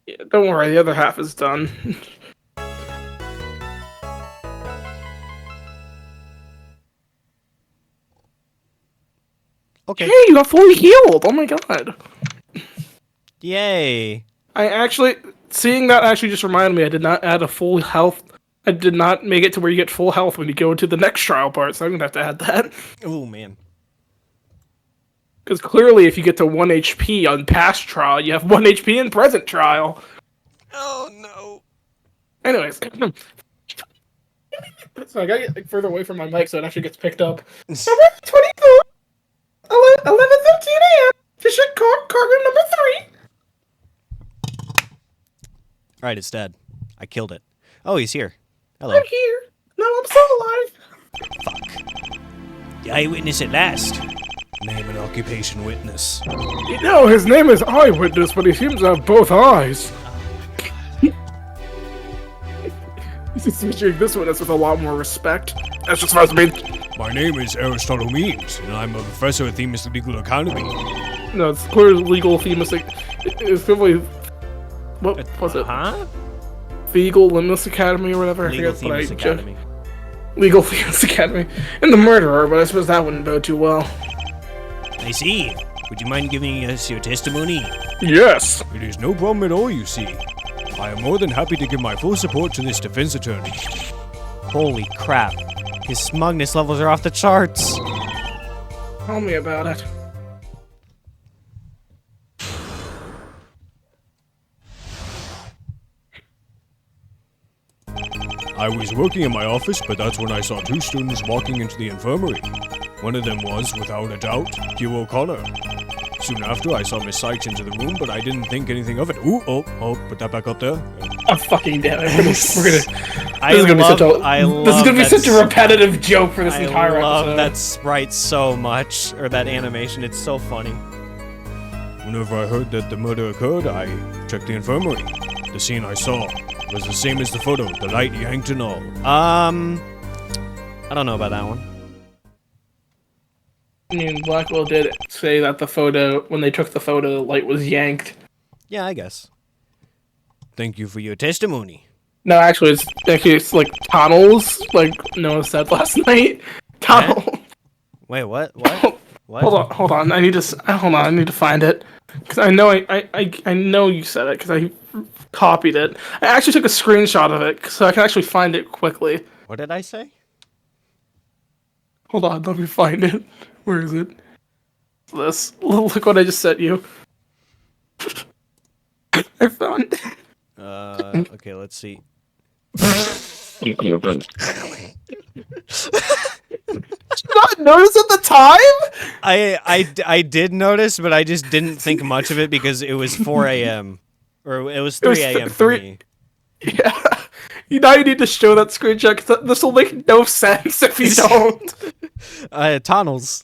Yeah, don't worry, the other half is done. Okay. Hey, you got fully healed! Oh my god. Yay. Seeing that actually just reminded me, I did not add a full health. I did not make it to where you get full health when you go into the next trial part, so I'm gonna have to add that. Oh, man. Because clearly, if you get to 1 HP on past trial, you have 1 HP in present trial. Oh, no. Anyways. So I gotta get further away from my mic so it actually gets picked up. 24, 11:13 a.m. to check cargo number 3. Alright, it's dead. I killed it. Oh, he's here. Hello. I'm here. No, I'm still alive. Fuck. The eyewitness at last. Name and occupation witness. You know, his name is Eyewitness, but he seems to have both eyes. He's treating this witness with a lot more respect. That's just supposed to be. My name is Aristotle Means, and I'm a professor at Themis Legal Academy. No, it's clearly legal themistic. It's probably. What was it? Huh? Legal Limits Academy or whatever. Legal I forget what Themis I Academy. Legal Themis Academy. And the murderer, but I suppose that wouldn't go too well. I see. Would you mind giving us your testimony? Yes. It is no problem at all, you see. I am more than happy to give my full support to this defense attorney. Holy crap. His smugness levels are off the charts. Tell me about it. I was working in my office, but that's when I saw 2 students walking into the infirmary. One of them was, without a doubt, Hugh O'Connor. Soon after, I saw Miss Sykes into the room, but I didn't think anything of it. Ooh, oh, put that back up there. Oh, fucking damn it. We're gonna. I This is gonna be love such a that repetitive joke for this I entire love episode. that sprite so much, or that animation. It's so funny. Whenever I heard that the murder occurred, I checked the infirmary. The scene I saw was the same as the photo, the light yanked and all. I don't know about that one. I mean, Blackwell did say that the photo, when they took the photo, the light was yanked. Yeah, I guess. Thank you for your testimony. No, actually, it's like tunnels, like Noah said last night. Tunnel. Wait, what? What? What? Hold on. I need to find it because I know I know you said it because I copied it. I actually took a screenshot of it so I can actually find it quickly. What did I say? Hold on, let me find it. Where is it? This. Look what I just sent you. I found it. Okay, let's see. Did you not notice at the time? I did notice, but I just didn't think much of it because it was 4 a.m. Or it was 3 a.m. for me. Yeah. Now you need to show that screenshot because this will make no sense if you don't. Tunnels.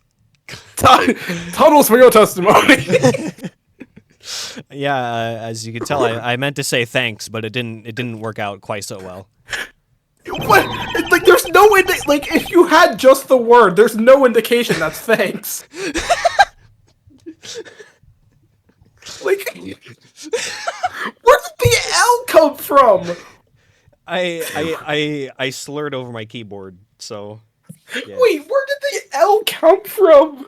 Tunnel's real testimony. Yeah, as you can tell, I meant to say thanks, but it didn't work out quite so well. What? Like, there's no like if you had just the word, there's no indication that's thanks. Like, where did the L come from? I slurred over my keyboard, so. Yeah. Wait, where did the L come from?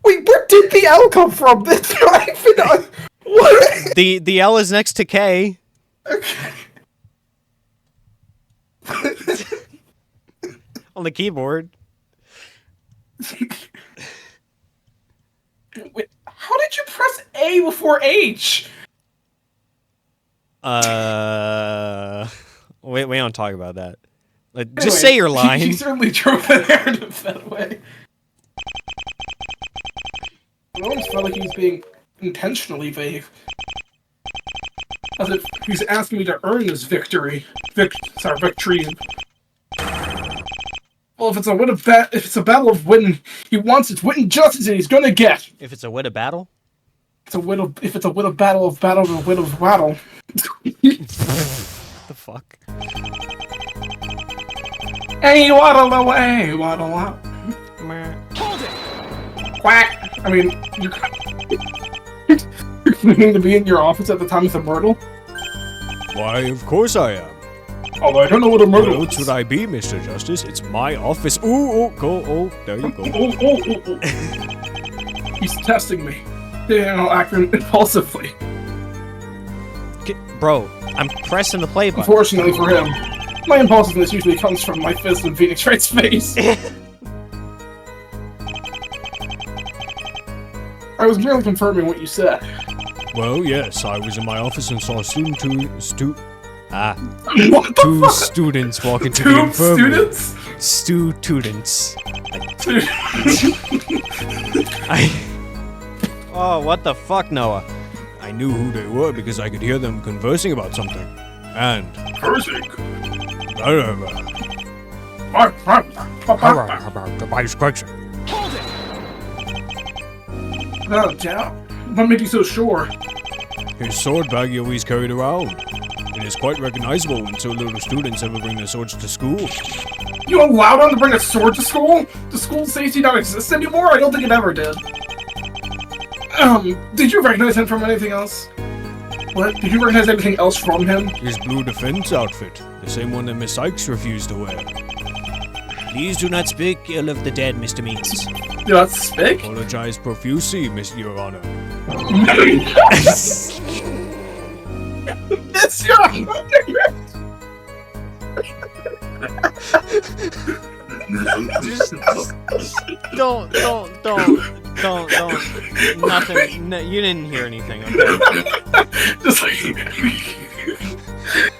Wait, where did the L come from? That's not even what? The L is next to K. Okay. On the keyboard. Wait, how did you press A before H? We don't talk about that. Like, Anyway, just say your line. You certainly drove the narrative that way. It almost felt like he was being intentionally vague. As if he's asking me to earn this victory. Victory. Well, if it's a battle of wit, he wants its wit and justice, and he's gonna get. If it's a wit of battle? If it's a wit of battle of wit of battle. The fuck? Hey, waddle away, waddle up. Hold it! Quack! I mean, you're claiming to be in your office at the time of the myrtle? Why, of course I am. Although I don't know what a myrtle What else would I be, Mr. Justice? It's my office. Ooh, go, oh, there you go. He's testing me. I'll act impulsively. Bro, I'm pressing the play button. Unfortunately for him, my impulsiveness usually comes from my fist in Phoenix Wright's face. I was merely confirming what you said. Well, yes, I was in my office and saw two students walk into the infirmary. Students? Oh, what the fuck, Noah? I knew who they were because I could hear them conversing about something. And... Cursing? No doubt. What made you so sure? His sword bag he always carried around. It is quite recognizable when so little students ever bring their swords to school. You allowed him to bring a sword to school? Does school safety not exist anymore? I don't think it ever did. Did you recognize him from anything else? What? Did you recognize anything else from him? His blue defense outfit. The same one that Miss Sykes refused to wear. Please do not speak ill of the dead, Mr. Means. Do not speak? Apologize profusely, Miss Your Honor. Yes, Your Honor! Don't. Nothing. No, you didn't hear anything, okay? Just like...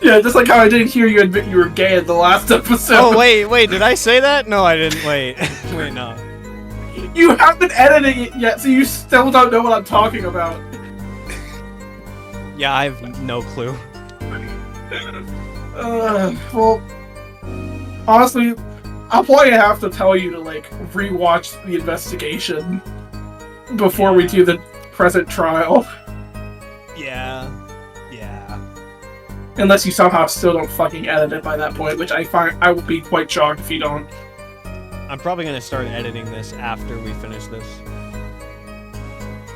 Yeah, just like how I didn't hear you admit you were gay in the last episode. Oh, wait, did I say that? No, I didn't. Wait, no. You haven't edited it yet, so you still don't know what I'm talking about. Yeah, I have no clue. Well, honestly, I'll probably have to tell you to, like, rewatch the investigation before we do the present trial. Yeah. Unless you somehow still don't fucking edit it by that point, which I would be quite shocked if you don't. I'm probably gonna start editing this after we finish this.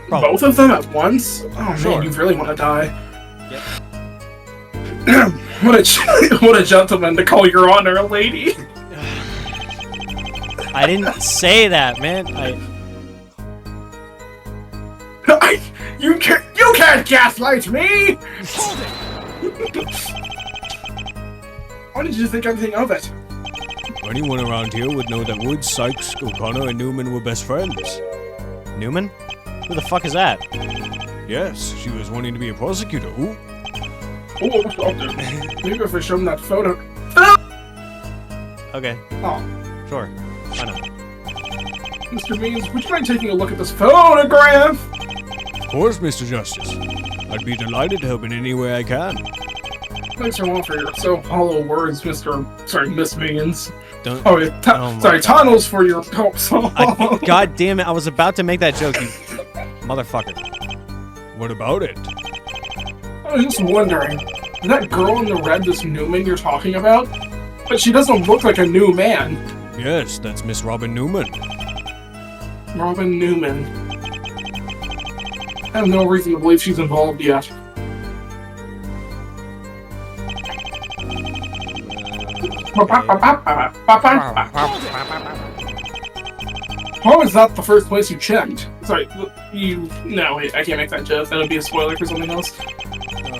Probably. Both of them at once? Oh Sure. man, you really want to die. Yep. What a gentleman to call Your Honor a lady. I didn't say that, man. You can't gaslight me! Why did you think anything of it? Anyone around here would know that Woods, Sykes, O'Connor, and Newman were best friends. Newman? Who the fuck is that? Yes, she was wanting to be a prosecutor. Ooh. Oh, maybe if I show him that photo. Okay, Oh, sure. Why not? Mr. Means, would you mind taking a look at this photograph? Of course, Mr. Justice. I'd be delighted to help in any way I can. Thanks so much for your so hollow words, Miss Means. Don't. Oh, yeah, Oh my God. tunnels for your help. So God damn it! I was about to make that joke, you motherfucker. What about it? I was just wondering, is that girl in the red this Newman you're talking about? But she doesn't look like a new man. Yes, that's Miss Robin Newman. Robin Newman. I have no reason to believe she's involved yet. How is that the first place you checked? Sorry, no, wait, I can't make that joke. That would be a spoiler for something else.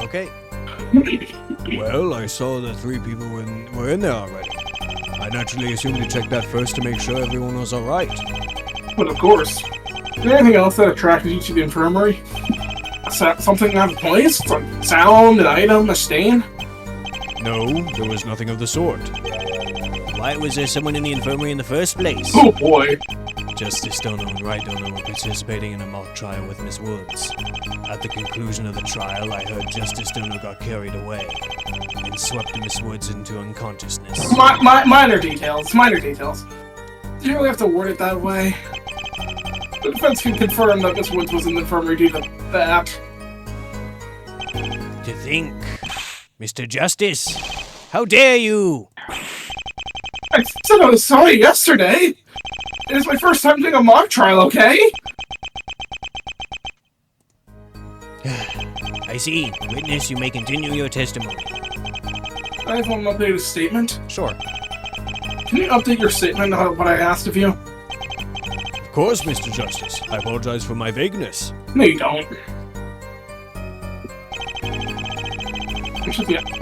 Okay. Well, I saw that 3 people were in there already. I naturally assumed to check that first to make sure everyone was alright. But of course. Is there anything else that attracted you to the infirmary? Something out of place? A sound, an item, a stain? No, there was nothing of the sort. Why was there someone in the infirmary in the first place? Oh boy. Justice Stoner and Right Donor were participating in a mock trial with Miss Woods. At the conclusion of the trial, I heard Justice Stoner got carried away and swept Miss Woods into unconsciousness. Minor details. Do you really have to word it that way? The defense can confirm that Miss Woods was in the infirmary due to that. To think, Mr. Justice, how dare you? I said I was sorry yesterday. It is my first time doing a mock trial, okay? I see. Witness, you may continue your testimony. I have one updated statement. Sure. Can you update your statement on what I asked of you? Of course, Mr. Justice. I apologize for my vagueness. No, you don't.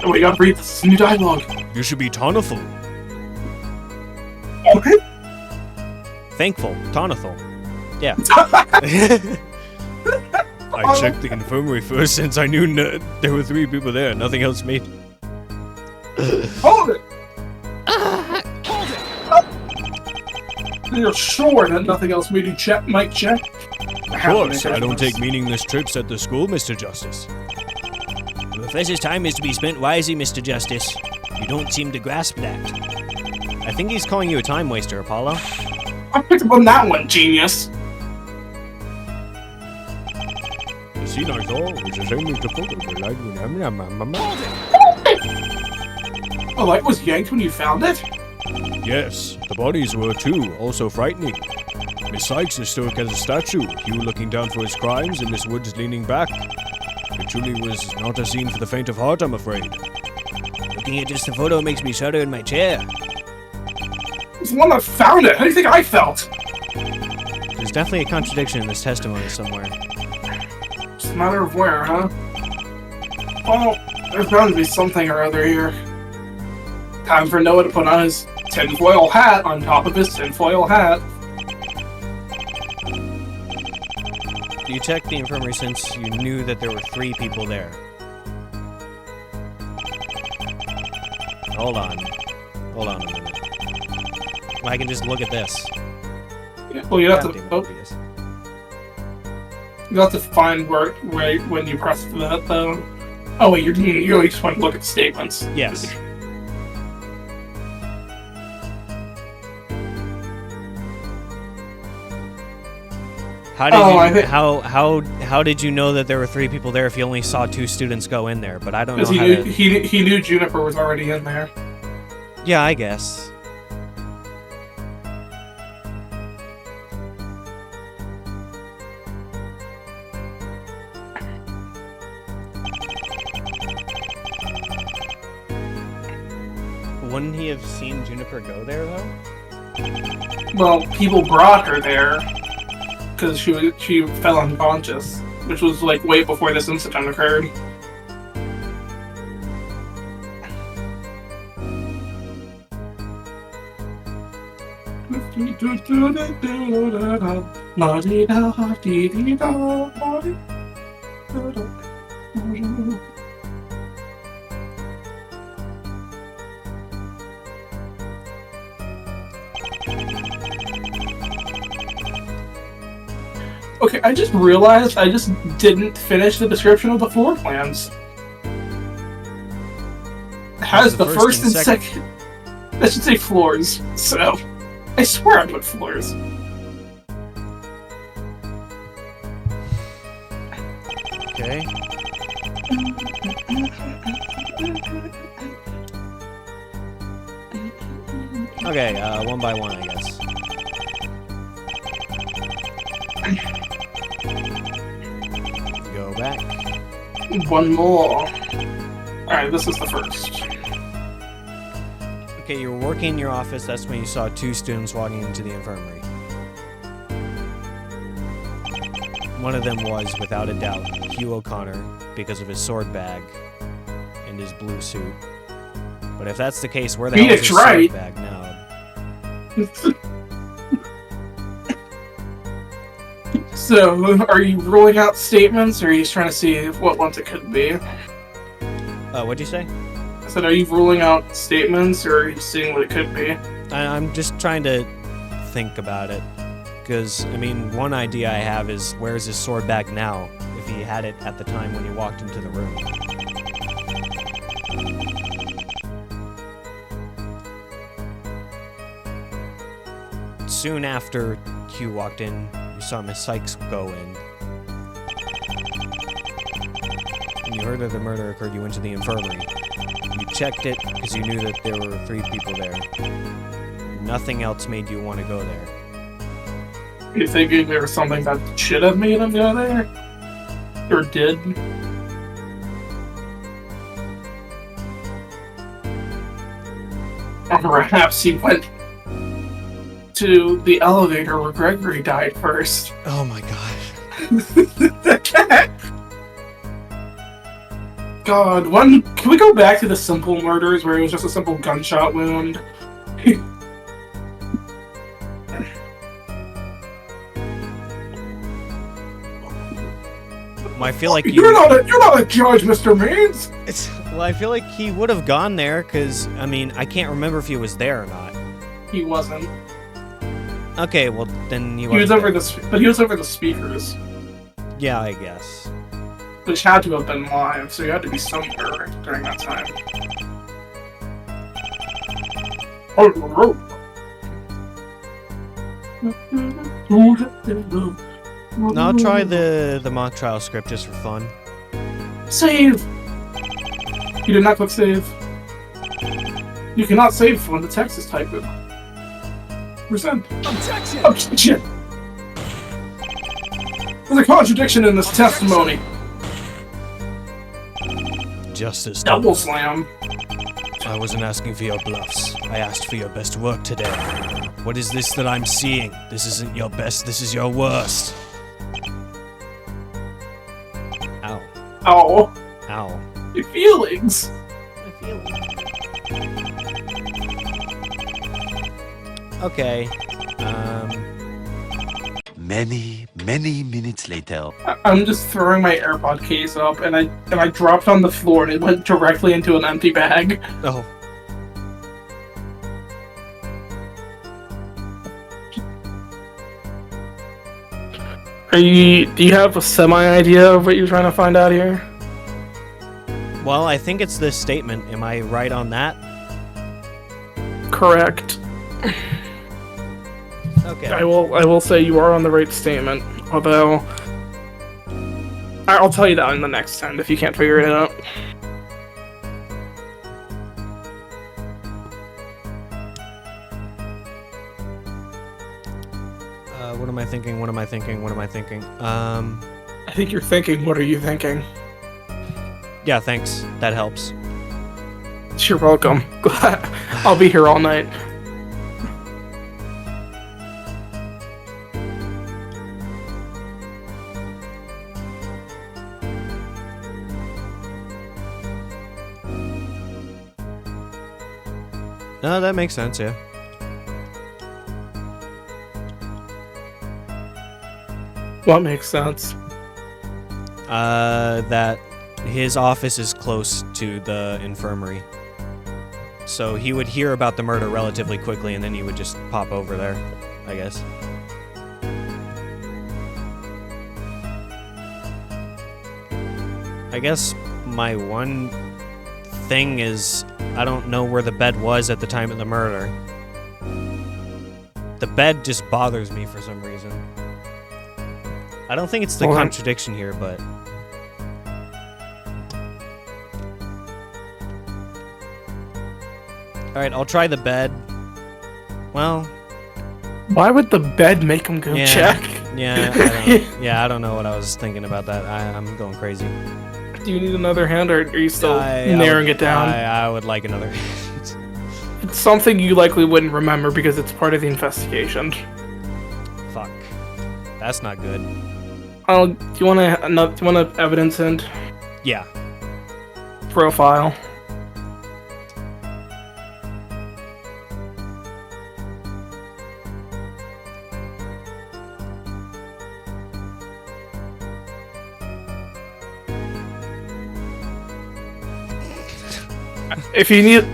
Oh, you gotta breathe. This is new dialogue. You should be toniful. Okay. Thankful. Tonithal. Yeah. I checked the infirmary first since I knew there were 3 people there. Nothing else made. Hold it! You're sure that nothing else made you check, Mike check? Of course, I don't take meaningless trips at the school, Mr. Justice. The professor's time is to be spent wisely, Mr. Justice. You don't seem to grasp that. I think he's calling you a time waster, Apollo. I picked up on that one, genius. See, I thought was the same as the photo, but The light was yanked when you found it? yes, the bodies were too, also frightening. Miss Sykes is stoic as a statue, Hugh looking down for his crimes, and Miss Woods leaning back. It truly was not a scene for the faint of heart, I'm afraid. Looking at just the photo makes me shudder in my chair. It's the one that found it. How do you think I felt? There's definitely a contradiction in this testimony somewhere. Just a matter of where, huh? Well, there's bound to be something or other here. Time for Noah to put on his tinfoil hat on top of his tinfoil hat. You checked the infirmary since you knew that there were 3 people there. Hold on a minute. I can just look at this. Yeah, well, you have to. Goddamn Oh, obvious. you have to find where when you press that though. Oh wait, you really just want to look at statements. Yes. How did Oh, I you think- how did you know that there were 3 people there if you only saw 2 students go in there? But I don't know Because how he to... knew Juniper was already in there. Yeah, I guess. Wouldn't he have seen Juniper go there though? Well, people brought her there because she fell unconscious. which was like way before this incident occurred. Okay, I just realized I just didn't finish the description of the floor plans. It has the first and second. That should say floors, so I swear I put floors. Okay. Okay, one by one, I guess. Go back. One more. Alright, this is the first. Okay, you were working in your office. That's when you saw two students walking into the infirmary. One of them was, without a doubt, Hugh O'Connor, because of his sword bag and his blue suit. But if that's the case, where the hell is his sword bag now? So, are you ruling out statements, or are you just trying to see what ones it could be? What'd you say? I said, are you ruling out statements, or are you seeing what it could be? I'm just trying to think about it. Because, I mean, one idea I have is, where's his sword bag now, if he had it at the time when he walked into the room? Soon after Hugh walked in, you saw Miss Sykes go in. When you heard that the murder occurred, you went to the infirmary. You checked it because you knew that there were 3 people there. Nothing else made you want to go there. You thinking there was something that should have made him go there? Or did? Or perhaps he went to the elevator where Gregory died first. Oh my gosh. God, can we go back to the simple murders where it was just a simple gunshot wound? Well, I feel like you're not a judge, Mr. Means. Well, I feel like he would have gone there because, I mean, I can't remember if he was there or not. He wasn't. Okay, well then he was over but he was over the speakers. Yeah, I guess. Which had to have been live, so he had to be somewhere during that time. No, I'll try the mock trial script just for fun. Save! You did not click save. You cannot save when the text is typed in. Resent. Objection! Objection! There's a contradiction in this testimony. Justice. Double slam. I wasn't asking for your bluffs. I asked for your best work today. What is this that I'm seeing? This isn't your best, this is your worst. Ow. Ow. Ow. Your feelings. My feelings. Okay. Many minutes later. I'm just throwing my AirPod case up, and I dropped on the floor, and it went directly into an empty bag. Oh. Do you have a semi-idea of what you're trying to find out here? Well, I think it's this statement. Am I right on that? Correct. Okay. I will say you are on the right statement, although I'll tell you that in the next time if you can't figure it out. What am I thinking? What am I thinking? What am I thinking? I think you're thinking, what are you thinking? Yeah, thanks. That helps. You're welcome. I'll be here all night. No, that makes sense, yeah. What makes sense? That his office is close to the infirmary. So he would hear about the murder relatively quickly, and then he would just pop over there, I guess. I guess my one thing is I don't know where the bed was at the time of the murder. The bed just bothers me for some reason. I don't think it's the contradiction here, but... Alright, I'll try the bed. Well... Why would the bed make him go check? I don't know what I was thinking about that. I'm going crazy. Do you need another hand, or are you still narrowing it down? I would like another hand. It's something you likely wouldn't remember because it's part of the investigation. Fuck. That's not good. Do you want a evidence hint? Yeah. Profile. If you need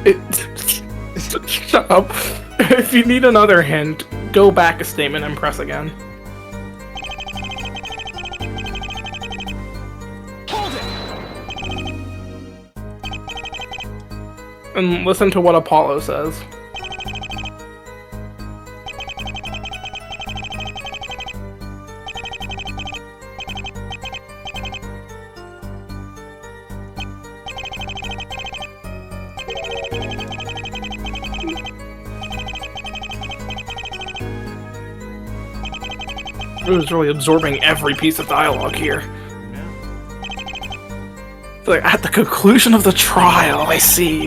shut up. If you need another hint, go back a statement and press again. Hold it! And listen to what Apollo says. It was really absorbing every piece of dialogue here. It's like, at the conclusion of the trial, I see.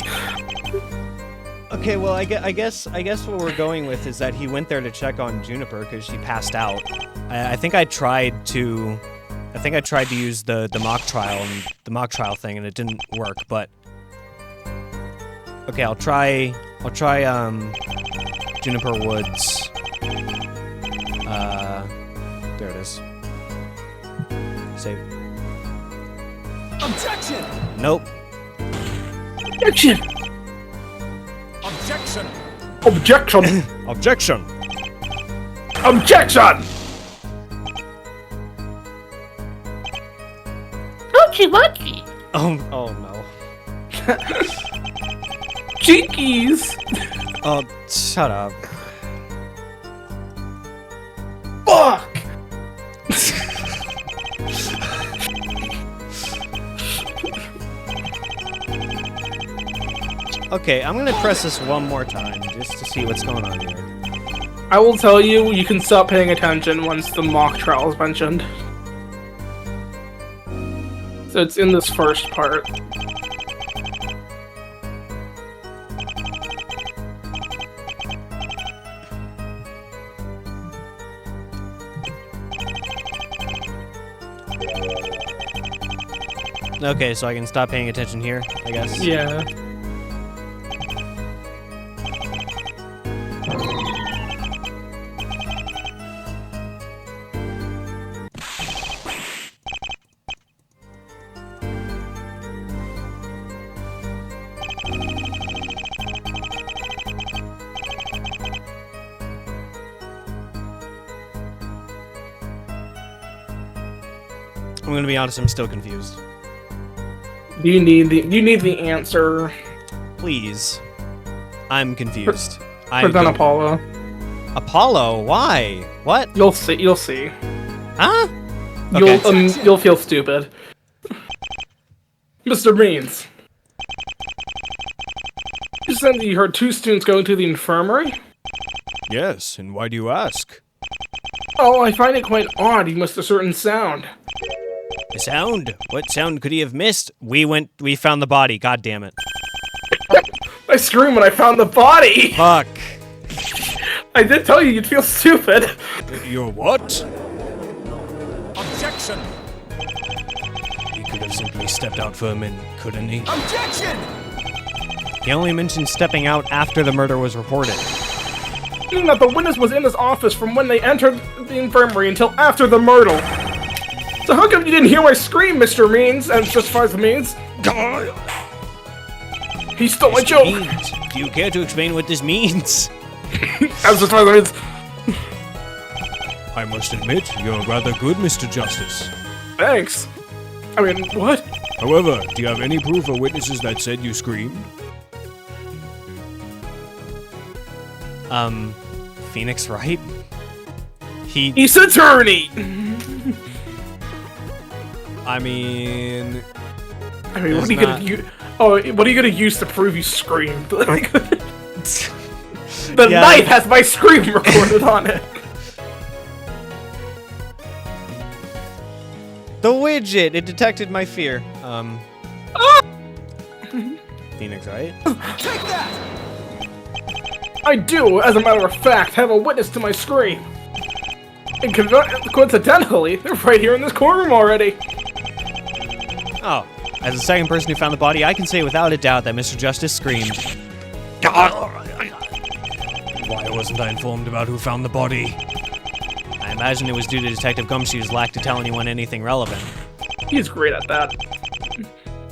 Okay, well, I guess what we're going with is that he went there to check on Juniper because she passed out. I think I tried to use the mock trial and the mock trial thing, and it didn't work. But okay, I'll try Juniper Woods. There it is. Save. Objection! Nope. Objection! Objection! Objection! Objection! Objection! Mochi! Oh no. Jinkies! Oh, shut up. Fuck! Okay, I'm gonna press this one more time just to see what's going on here. I will tell you, you can stop paying attention once the mock trial is mentioned. So it's in this first part. Okay, so I can stop paying attention here, I guess. Yeah. I'm gonna be honest, I'm still confused. You need the answer. Please. I'm confused. Present Apollo. Apollo? Why? What? You'll see. Huh? Okay. You'll feel stupid. Mr. Beans. You said that you heard two students going to the infirmary? Yes, and why do you ask? Oh, I find it quite odd you missed a certain sound. A sound? What sound could he have missed? We found the body, god damn it. I screamed when I found the body! Fuck. I did tell you you'd feel stupid. You're what? Objection! He could have simply stepped out for a minute, couldn't he? Objection! He only mentioned stepping out after the murder was reported. Meaning that the witness was in his office from when they entered the infirmary until after the murder. So how come you didn't hear my scream, Mr. Means, and justifies the means? He stole my joke! Means. Do you care to explain what this means? As justifies the means. I must admit, you're rather good, Mr. Justice. Thanks. I mean, what? However, do you have any proof or witnesses that said you screamed? Phoenix Wright? He's attorney! I mean, what are you gonna use? Oh, what are you gonna use to prove you screamed? Like, the knife has my scream recorded on it. the widget! It detected my fear. Phoenix Wright? I do, as a matter of fact, have a witness to my scream. And coincidentally, they're right here in this courtroom already. Oh, as the second person who found the body, I can say without a doubt that Mr. Justice screamed. Why wasn't I informed about who found the body? I imagine it was due to Detective Gumshoe's lack to tell anyone anything relevant. He's great at that.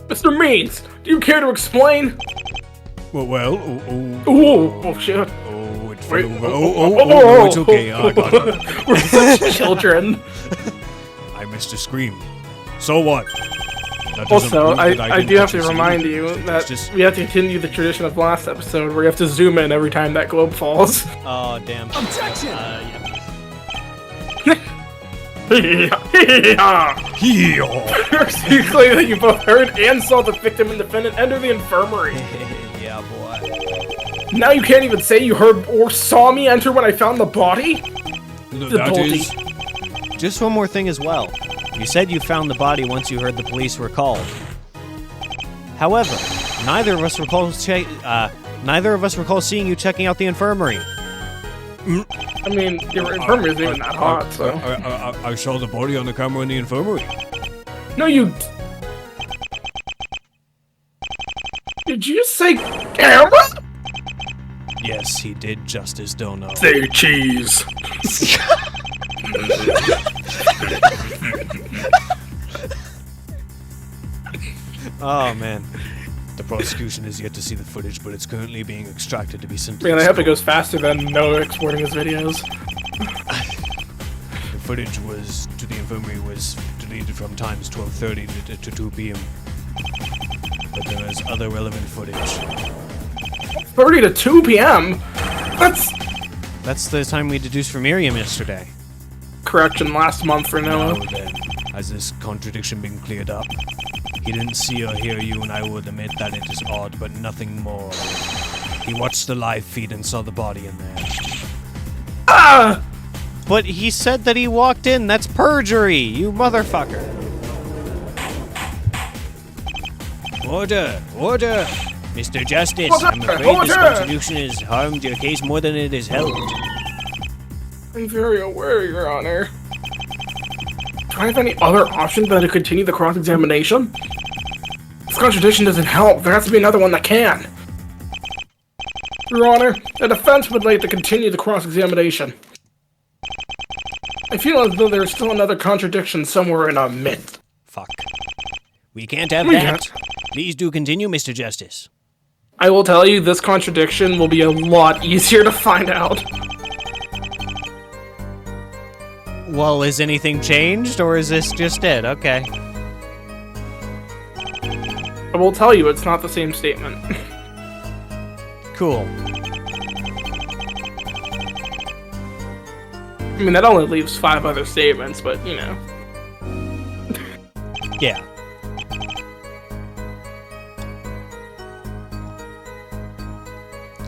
Mr. Means, do you care to explain? Oh, shit. Oh, it Wait, flew over. No, it's okay. I got it. We're such children. I missed a scream. So what? That doesn't Also, prove that I didn't do have to actually remind see it. you that Just- we have to continue the tradition of last episode where you have to zoom in every time that globe falls. Oh, damn. Objection! Yeah. You claim that you both heard and saw the victim and defendant enter the infirmary. Yeah, boy. Now you can't even say you heard or saw me enter when I found the body? That Difficulty. is... Just one more thing as well. You said you found the body once you heard the police were called. However, neither of us recall seeing you checking out the infirmary. I mean, your infirmary isn't even that hot, so... I saw the body on the camera in the infirmary. No, you... Did you just say camera? Yes, he did, Justice Dono. Say cheese. Oh, man. The prosecution has yet to see the footage, but it's currently being extracted to be sent to Man, the I hope it school. goes faster than Noah exporting his videos. The footage was to the infirmary was deleted from times 12:30 to 2 p.m. But there is other relevant footage. 30 to 2 p.m.? That's the time we deduced from Miriam yesterday. Correction, last month for Now Noah. then, has this contradiction been cleared up? He didn't see or hear you, and I would admit that it is odd, but nothing more. He watched the live feed and saw the body in there. Ah! But he said that he walked in. That's perjury, you motherfucker. Order! Order! Mr. Justice, Order! I'm afraid this Order! contradiction has harmed your case more than it has helped. I'm very aware, Your Honor. Do I have any other option than to continue the cross-examination? This contradiction doesn't help. There has to be another one that can. Your Honor, the defense would like to continue the cross-examination. I feel as though there's still another contradiction somewhere in our midst. Fuck. We can't have We that. can't. Please do continue, Mr. Justice. I will tell you, this contradiction will be a lot easier to find out. Well, is anything changed, or is this just it? Okay. I will tell you, it's not the same statement. Cool. I mean, that only leaves 5 other statements, but, you know. Yeah.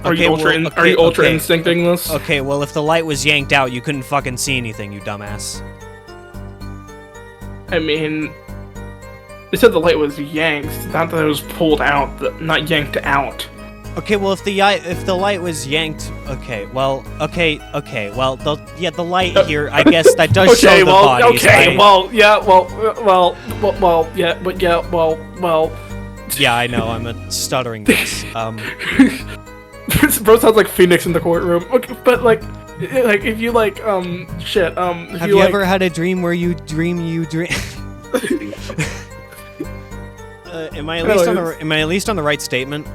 Are you ultra instincting this? Okay, well, if the light was yanked out, you couldn't fucking see anything, you dumbass. I mean, they said the light was yanked, not that it was pulled out, not yanked out. Okay, well, if the light was yanked, okay, well, the light here, I guess that does show the bodies, right? Yeah, I know. I'm a stuttering mess. Bro sounds like Phoenix in the courtroom. Okay, but like if you like shit if Have you like, ever had a dream where you dream? Am I at least on the right statement?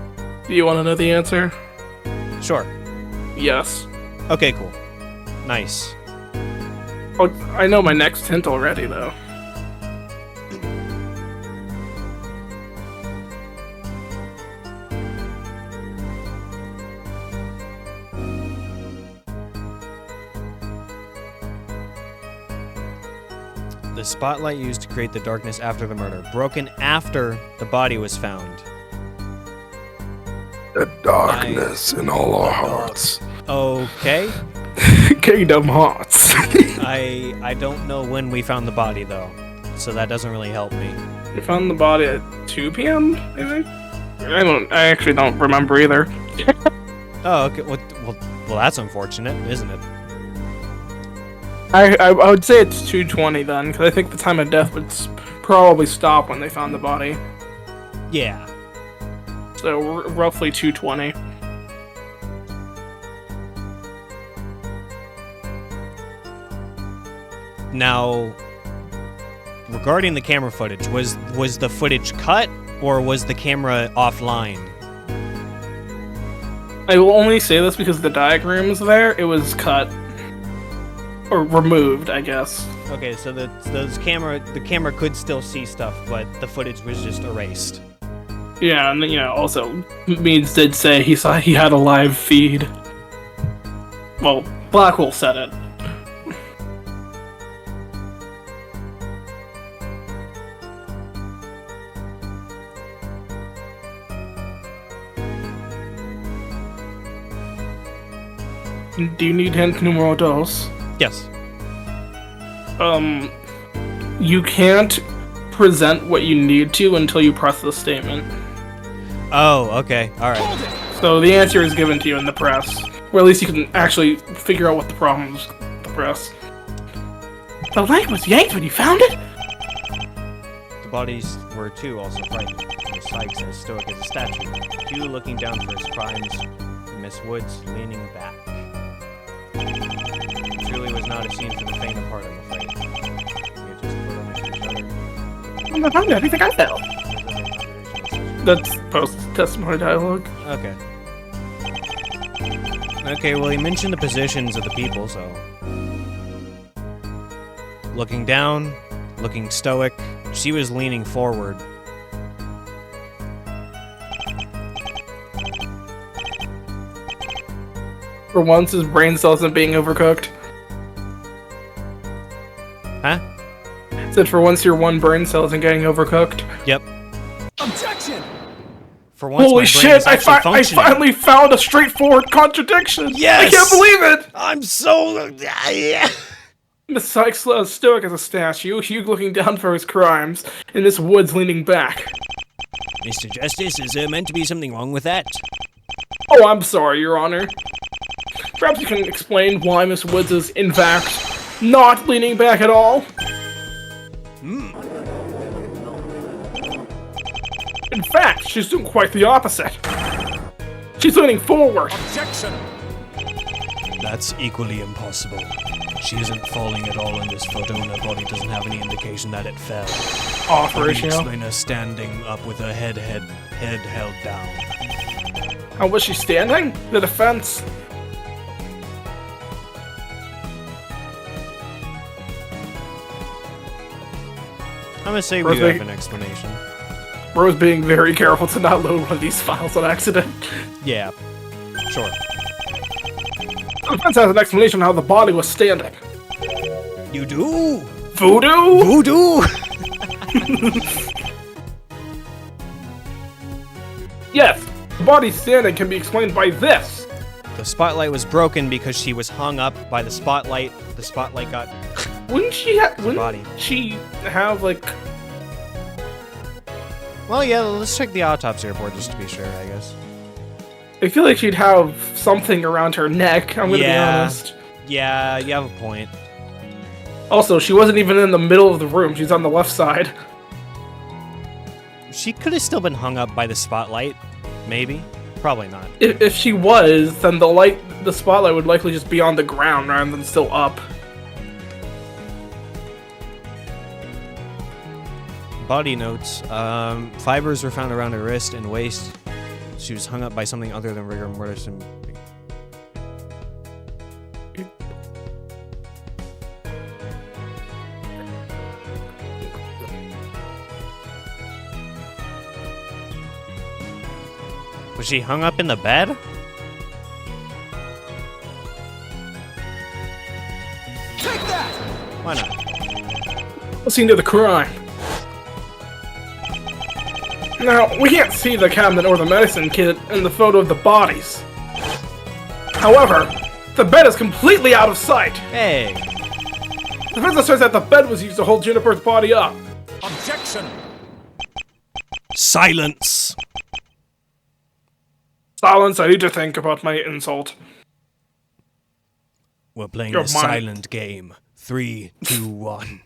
Do you want to know the answer? Sure. Yes. Okay, cool. Nice. Oh, I know my next hint already though. The spotlight used to create the darkness after the murder, broken after the body was found. The darkness in all our hearts. Okay. Kingdom Hearts. I don't know when we found the body though, so that doesn't really help me. We found the body at 2 p.m. maybe. I actually don't remember either. Oh, okay. Well, that's unfortunate, isn't it? I would say it's 2:20 then, because I think the time of death would probably stop when they found the body. Yeah. So roughly 2:20. Now, regarding the camera footage, was the footage cut or was the camera offline? I will only say this because the diagram's there. It was cut or removed, I guess. Okay, so the camera could still see stuff, but the footage was just erased. Yeah, and also Meads did say he had a live feed. Well, Blackwell said it. Do you need hint numero dos? Yes. You can't present what you need to until you press the statement. Oh, okay. Alright. So the answer is given to you in the press. Or at least you can actually figure out what the problem is with the press. The light was yanked when you found it? The bodies were too also frightened. Miss Sykes as stoic as a statue. Hugh looking down for his crimes. Miss Woods leaning back. It truly was not a scene for the faint of heart, I'm afraid. We had just photometric each other. I'm not found it. How do you think I felt? That's post-testimony dialogue. Okay. Okay, well, he mentioned the positions of the people, so... Looking down, looking stoic. She was leaning forward. For once, his brain cells isn't being overcooked. Huh? Said for once, your one brain cell isn't getting overcooked. Yep. Objection! For once, Holy my brain shit! is actually I functioning. finally found a straightforward contradiction. Yes! I can't believe it. I'm so... Miss Sykes stoic as a statue, Hugh looking down for his crimes, and Miss Woods leaning back. Mr. Justice, is there meant to be something wrong with that? Oh, I'm sorry, Your Honor. Perhaps you can explain why Miss Woods is, in fact, not leaning back at all? In fact, she's doing quite the opposite. She's leaning forward. Objection! That's equally impossible. She isn't falling at all in this photo, and her body doesn't have any indication that it fell. Off How do you ratio. explain her standing up with her head held down? How was she standing? The defense. I'm gonna say we Rose, have an explanation. Rose being very careful to not load one of these files on accident. Yeah. Sure. The defense has an explanation on how the body was standing. You do? Voodoo? Voodoo! Yes, the body standing can be explained by this. The spotlight was broken because she was hung up by the spotlight. The spotlight got... Wouldn't she body. have like? Well, yeah, let's check the autopsy report just to be sure, I guess. I feel like she'd have something around her neck. I'm gonna be honest. Yeah, you have a point. Also, she wasn't even in the middle of the room. She's on the left side. She could have still been hung up by the spotlight. Maybe. Probably not. If she was, then the spotlight would likely just be on the ground rather than still up. Body notes. Fibers were found around her wrist and waist. She was hung up by something other than rigor mortis and... Was she hung up in the bed? Take that! Why not? The scene of the crime. Now, we can't see the cabinet or the medicine kit in the photo of the bodies. However, the bed is completely out of sight. Hey! The defense says that the bed was used to hold Juniper's body up. Objection! Silence! Silence, I need to think about my insult. We're playing Your a mind. silent game. 3, 2, 1.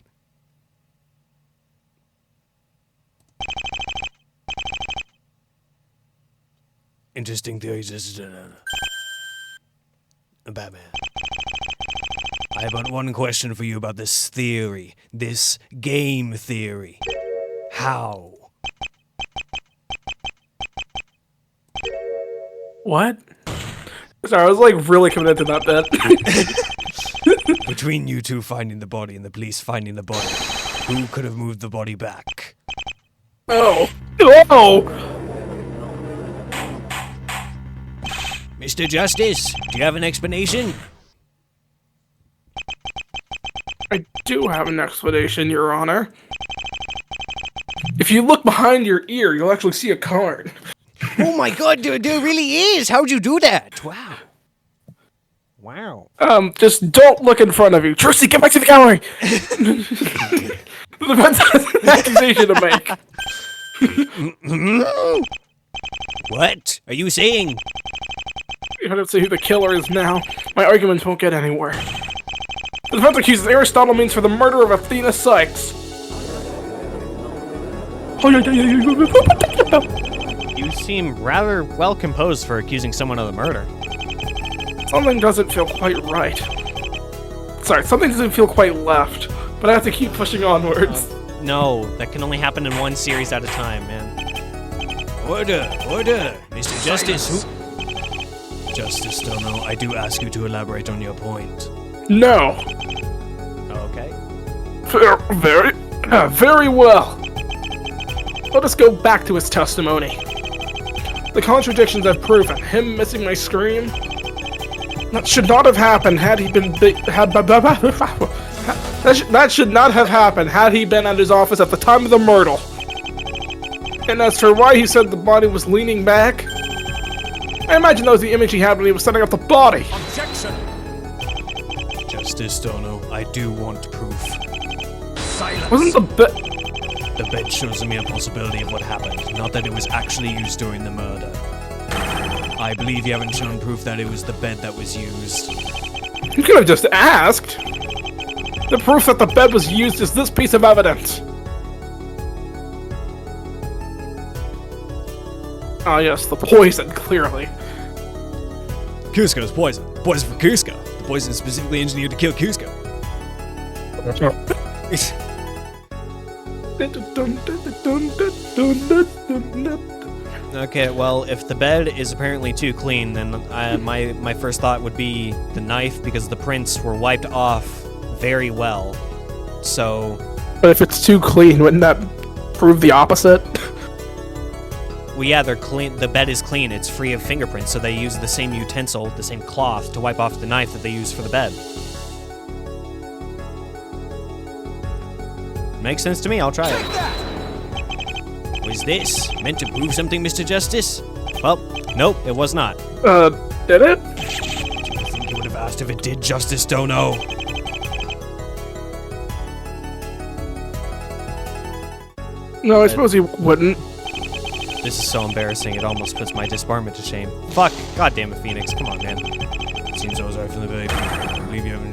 Interesting theories. Batman. I have but one question for you about this theory. This game theory. How? What? Sorry, I was like really committed to that bit. Between you two finding the body and the police finding the body, who could have moved the body back? Oh. Oh! Mr. Justice, do you have an explanation? I do have an explanation, Your Honor. If you look behind your ear, you'll actually see a card. Oh my god, there really is! How'd you do that? Wow. Wow. Just don't look in front of you. Tracy, get back to the gallery! The defense has an accusation to make. What are you saying? You don't see who the killer is now. My arguments won't get anywhere. The defense accuses Aristotle means for the murder of Athena Sykes. You seem rather well composed for accusing someone of the murder. Something doesn't feel quite right. Sorry, something doesn't feel quite left, but I have to keep pushing onwards. No, that can only happen in one series at a time, man. Order! Order! Mr. Justice, who... Justice Dono, I do ask you to elaborate on your point. No. Okay. Very well. Let us go back to his testimony. The contradictions have proven him missing my scream. That should not have happened had he been that should not have happened had he been at his office at the time of the murder. And as for why he said the body was leaning back, I imagine that was the image he had when he was setting up the body. Objection! Justice Dono, I do want proof. Silence! Wasn't The bed shows me a possibility of what happened, not that it was actually used during the murder. I believe you haven't shown proof that it was the bed that was used. You could have just asked. The proof that the bed was used is this piece of evidence. Ah, yes, the poison, clearly. Cusco's poison. Poison for Cusco. The poison is specifically engineered to kill Cusco. Okay, well, if the bed is apparently too clean, then my first thought would be the knife, because the prints were wiped off very well. So, But if it's too clean, wouldn't that prove the opposite? well, yeah, they're clean. The bed is clean. It's free of fingerprints, so they use the same utensil, the same cloth, to wipe off the knife that they use for the bed. Makes sense to me. I'll try it. Was this meant to prove something, Mr. Justice? Well, nope, it was not. Did it? Do you think you would have asked if it did, Justice Dono? No, I suppose he wouldn't. This is so embarrassing, it almost puts my disbarment to shame. Fuck. God damn it, Phoenix. Come on, man. Seems I was right from the very beginning. I believe you haven't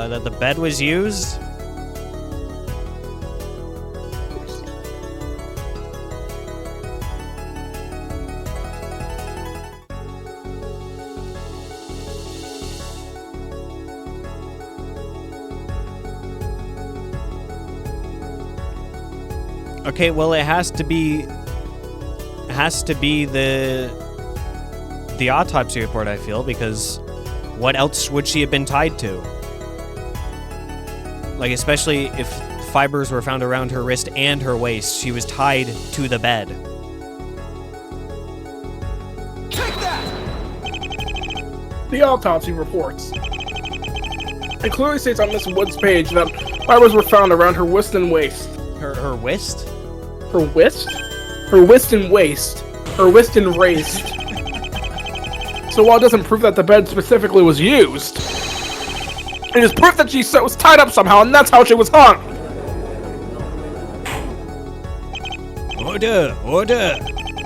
That the bed was used? Okay, well, it has to be the autopsy report, I feel, because what else would she have been tied to? Like, especially if fibers were found around her wrist and her waist, she was tied to the bed. Take that! The autopsy reports. It clearly states on Miss Wood's page that fibers were found around her wrist and waist. Her wrist? Her wrist? Her wrist and waist. Her wrist and waist. So while it doesn't prove that the bed specifically was used, it is proof that she was tied up somehow, and that's how she was hung. Order! Order!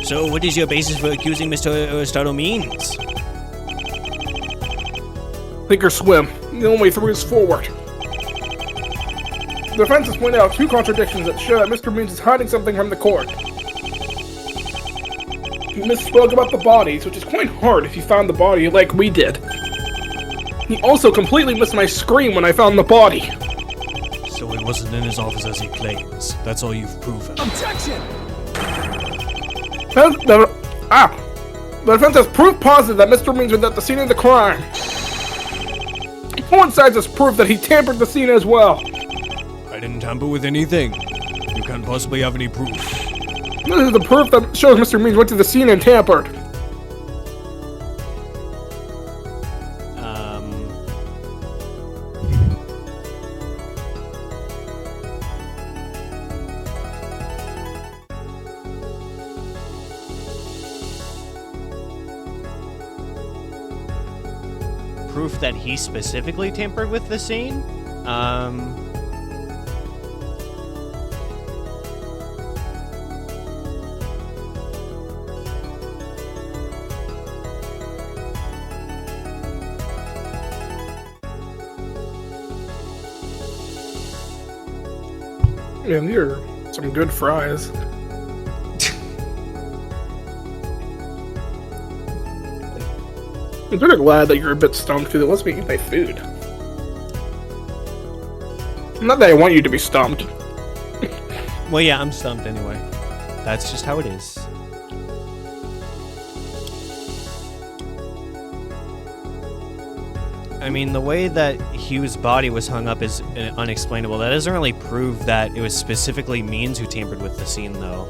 So what is your basis for accusing Mr. Aristotle means? Sink or swim. The only way through is forward. The defense has pointed out two contradictions that show that Mr. Means is hiding something from the court. He misspoke about the bodies, which is quite hard if you found the body like we did. He also completely missed my scream when I found the body. So it wasn't in his office as he claims. That's all you've proven. Objection! The defense has proof positive that Mr. Means was at the scene of the crime. It coincides as proof that he tampered the scene as well. I didn't tamper with anything. You can't possibly have any proof. This is the proof that shows Mr. Means went to the scene and tampered. Proof that he specifically tampered with the scene? Man, these are some good fries. I'm sort of glad that you're a bit stoned because it lets me eat my food. Not that I want you to be stumped. Well, yeah, I'm stumped anyway. That's just how it is. I mean, the way that Hugh's body was hung up is unexplainable. That doesn't really prove that it was specifically Means who tampered with the scene, though.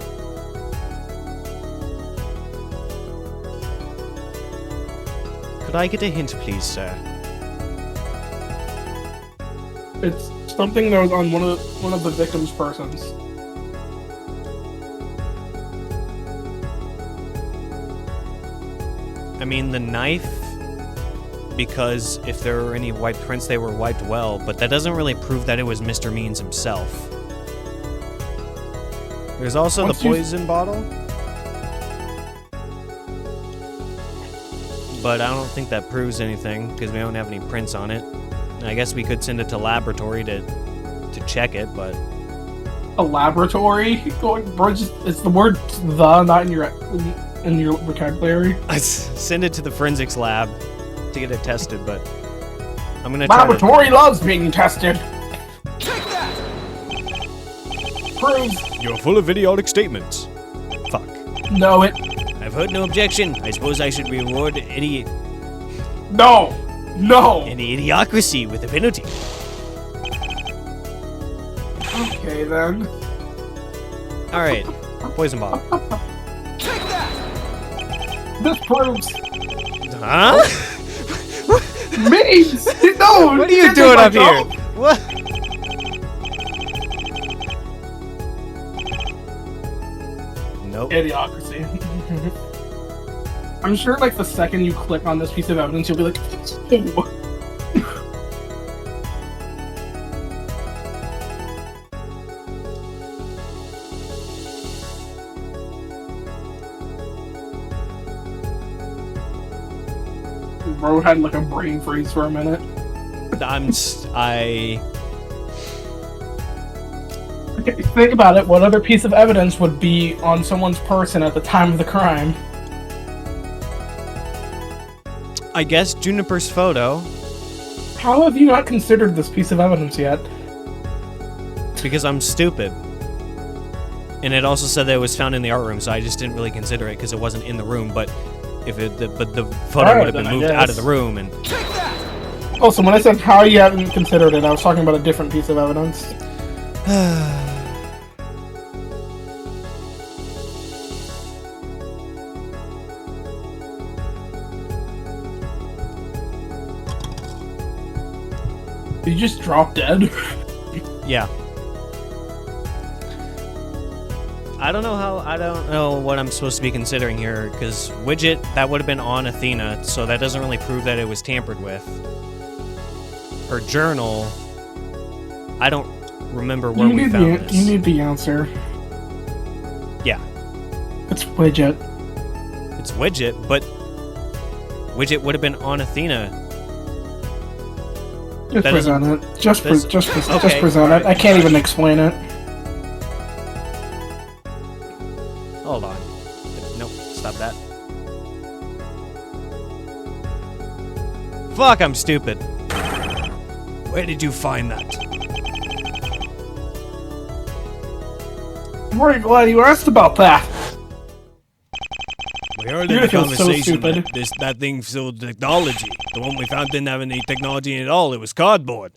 Could I get a hint, please, sir? It's something that was on one of the victim's persons. I mean, the knife, because if there were any wiped prints, they were wiped well, but that doesn't really prove that it was Mr. Means himself. There's also the poison bottle. But I don't think that proves anything, because we don't have any prints on it. I guess we could send it to laboratory to check it, but... A laboratory? It's the word "the" not in your vocabulary. Send it to the forensics lab to get it tested, but I'm gonna Laboratory loves being tested. Take that! Proves. You're full of idiotic statements. Fuck. No, it. I've heard no objection. I suppose I should reward any idiocracy with a penalty. Okay then. Alright. Poison bottle. Take that! This proves. Huh? Means! No! What are you doing up here? What? Nope. Idiocracy. I'm sure, like, the second you click on this piece of evidence, you'll be like, "Ew." Bro had, like, a brain freeze for a minute. Okay, think about it. What other piece of evidence would be on someone's person at the time of the crime? I guess Juniper's photo. How have you not considered this piece of evidence yet? Because I'm stupid. And it also said that it was found in the art room, so I just didn't really consider it because it wasn't in the room. But the photo Alright, would have then been I moved guess. out of the room, and Take that! Also, when I said how you haven't considered it, I was talking about a different piece of evidence. Did you just drop dead? yeah. I don't know what I'm supposed to be considering here, because Widget, that would have been on Athena, so that doesn't really prove that it was tampered with. Her journal, I don't remember where we found this. You need the answer. Yeah. It's Widget. It's Widget, but Widget would have been on Athena. Just That present it. Just Okay, present it. I can't even explain it. Hold on. Nope, stop that. Fuck, I'm stupid. Where did you find that? I'm very glad you asked about that. We heard in You're the gonna feel so conversation stupid. that thing filled with technology. The one we found didn't have any technology in it at all. It was cardboard.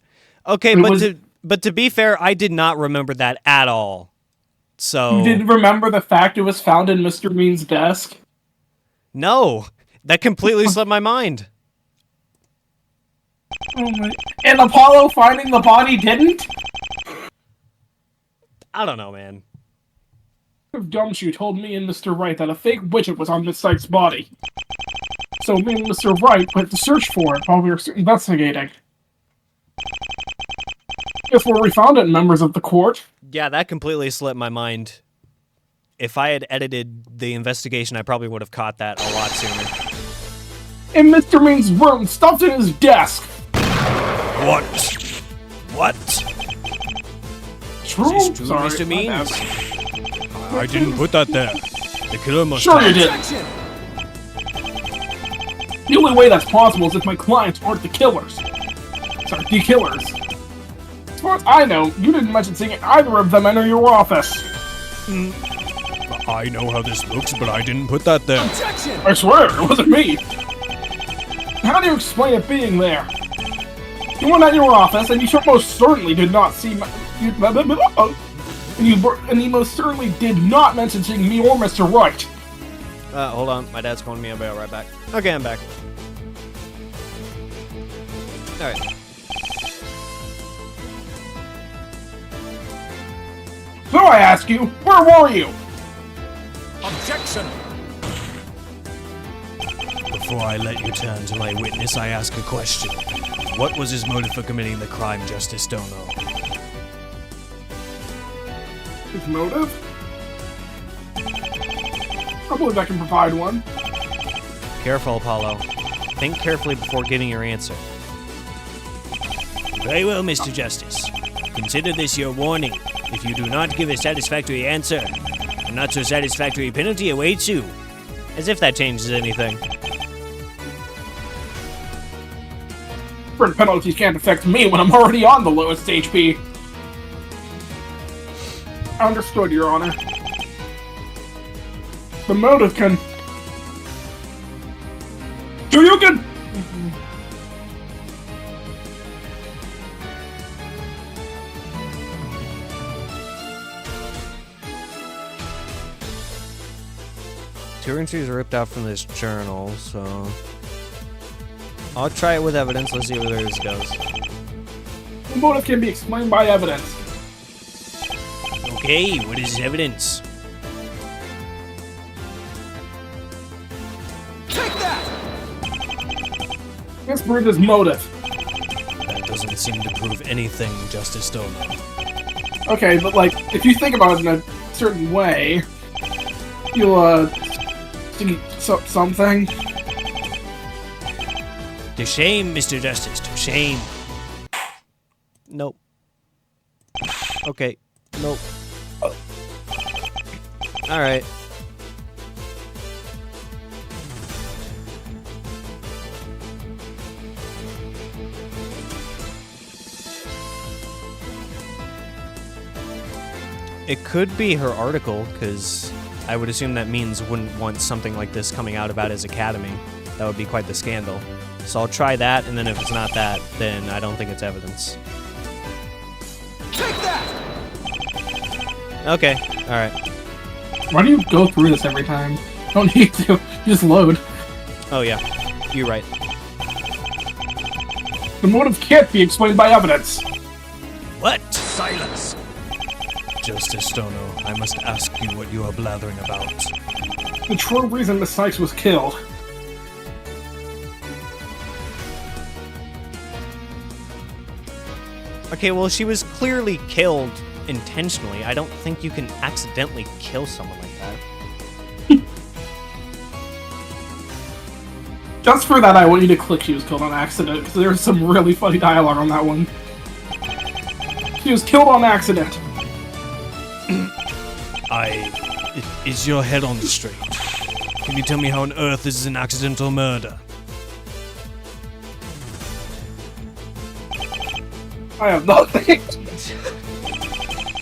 Okay, It but to be fair, I did not remember that at all. So You didn't remember the fact it was found in Mr. Mean's desk? no, that completely slipped my mind. Oh my... And Apollo finding the body didn't? I don't know, man. Gumshoe told me and Mr. Wright that a fake widget was on Miss Sykes' body. So me and Mr. Wright went to search for it while we were investigating. Guess where we found it, members of the court? Yeah, that completely slipped my mind. If I had edited the investigation, I probably would have caught that a lot sooner. In Mr. Mean's room, stuffed in his desk. What? What? True? Is this true, Sorry, Mr. my Means? bad. I didn't put that there. The killer must Sure have. you did. Objection! The only way that's possible is if my clients aren't the killers. Sorry, the killers. As far as I know, you didn't mention seeing either of them enter your office. I know how this looks, but I didn't put that there. Objection! I swear, it wasn't me. How do you explain it being there? You went at your office, and you most certainly did not see and you most certainly did not mention seeing me or Mr. Wright. Hold on, my dad's calling me. I'll be right back. Okay, I'm back. All right. So I ask you, where were you? Objection! Before I let you turn to my witness, I ask a question. What was his motive for committing the crime, Justice Dono? His motive? I believe I can provide one. Careful, Apollo. Think carefully before giving your answer. Very well, Mr. Justice. Consider this your warning. If you do not give a satisfactory answer, a not so satisfactory penalty awaits you. As if that changes anything. Different penalties can't affect me when I'm already on the lowest HP. Understood, Your Honor. The motive can... You can... Two entries are ripped out from this journal, so... I'll try it with evidence. Let's see where this goes. The motive can be explained by evidence. Okay, what is evidence? Take that! Let's prove his motive. That doesn't seem to prove anything, Justice Dono. Okay, but like, if you think about it in a certain way, you'll, see something. To shame, Mr. Justice, to shame. Nope. Okay. Nope. Alright. It could be her article, because I would assume that means wouldn't want something like this coming out about his academy. That would be quite the scandal. So I'll try that, and then if it's not that, then I don't think it's evidence. Take that! Okay, alright. Why do you go through this every time? Don't need to. You just load. Oh yeah, you're right. The motive can't be explained by evidence. What? Silence! Justice Stono, I must ask you what you are blathering about. The true reason Miss Sykes was killed. Okay, well, she was clearly killed intentionally. I don't think you can accidentally kill someone like that. Just for that, I want you to click she was killed on accident, because there's some really funny dialogue on that one. She was killed on accident. Is your head on straight? Can you tell me how on earth this is an accidental murder? I have nothing.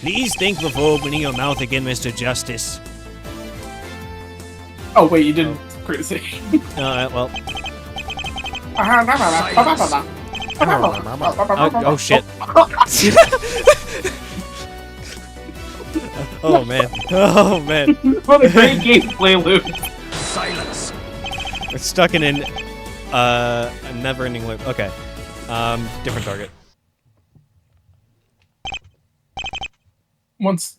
Please think before opening your mouth again, Mr. Justice. Oh wait, you didn't crazy. Well. Oh Oh shit. Oh man. Oh man. What a great gameplay loop. Silence! We're stuck in a never-ending loop. Okay. Different target. Once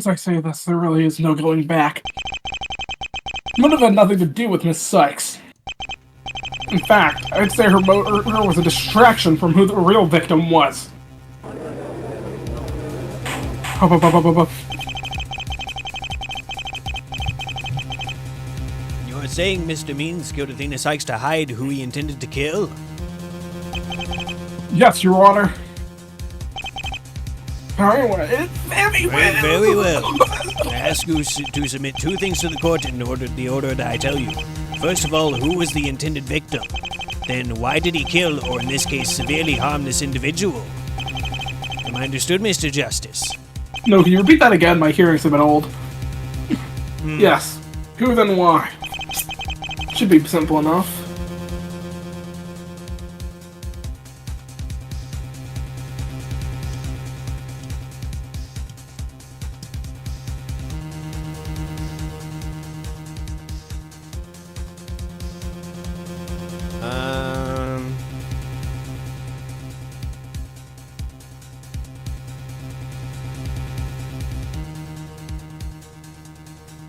I say this, there really is no going back. Motive had nothing to do with Miss Sykes. In fact, I'd say her murder was a distraction from who the real victim was. You're saying Mr. Means killed Athena Sykes to hide who he intended to kill? Yes, Your Honor. Very well. Very well. I ask you to submit two things to the court in the order that I tell you. First of all, who was the intended victim? Then why did he kill, or in this case, severely harm this individual? Am I understood, Mr. Justice? No, can you repeat that again? My hearing's a bit old. Yes. Who then why? Should be simple enough.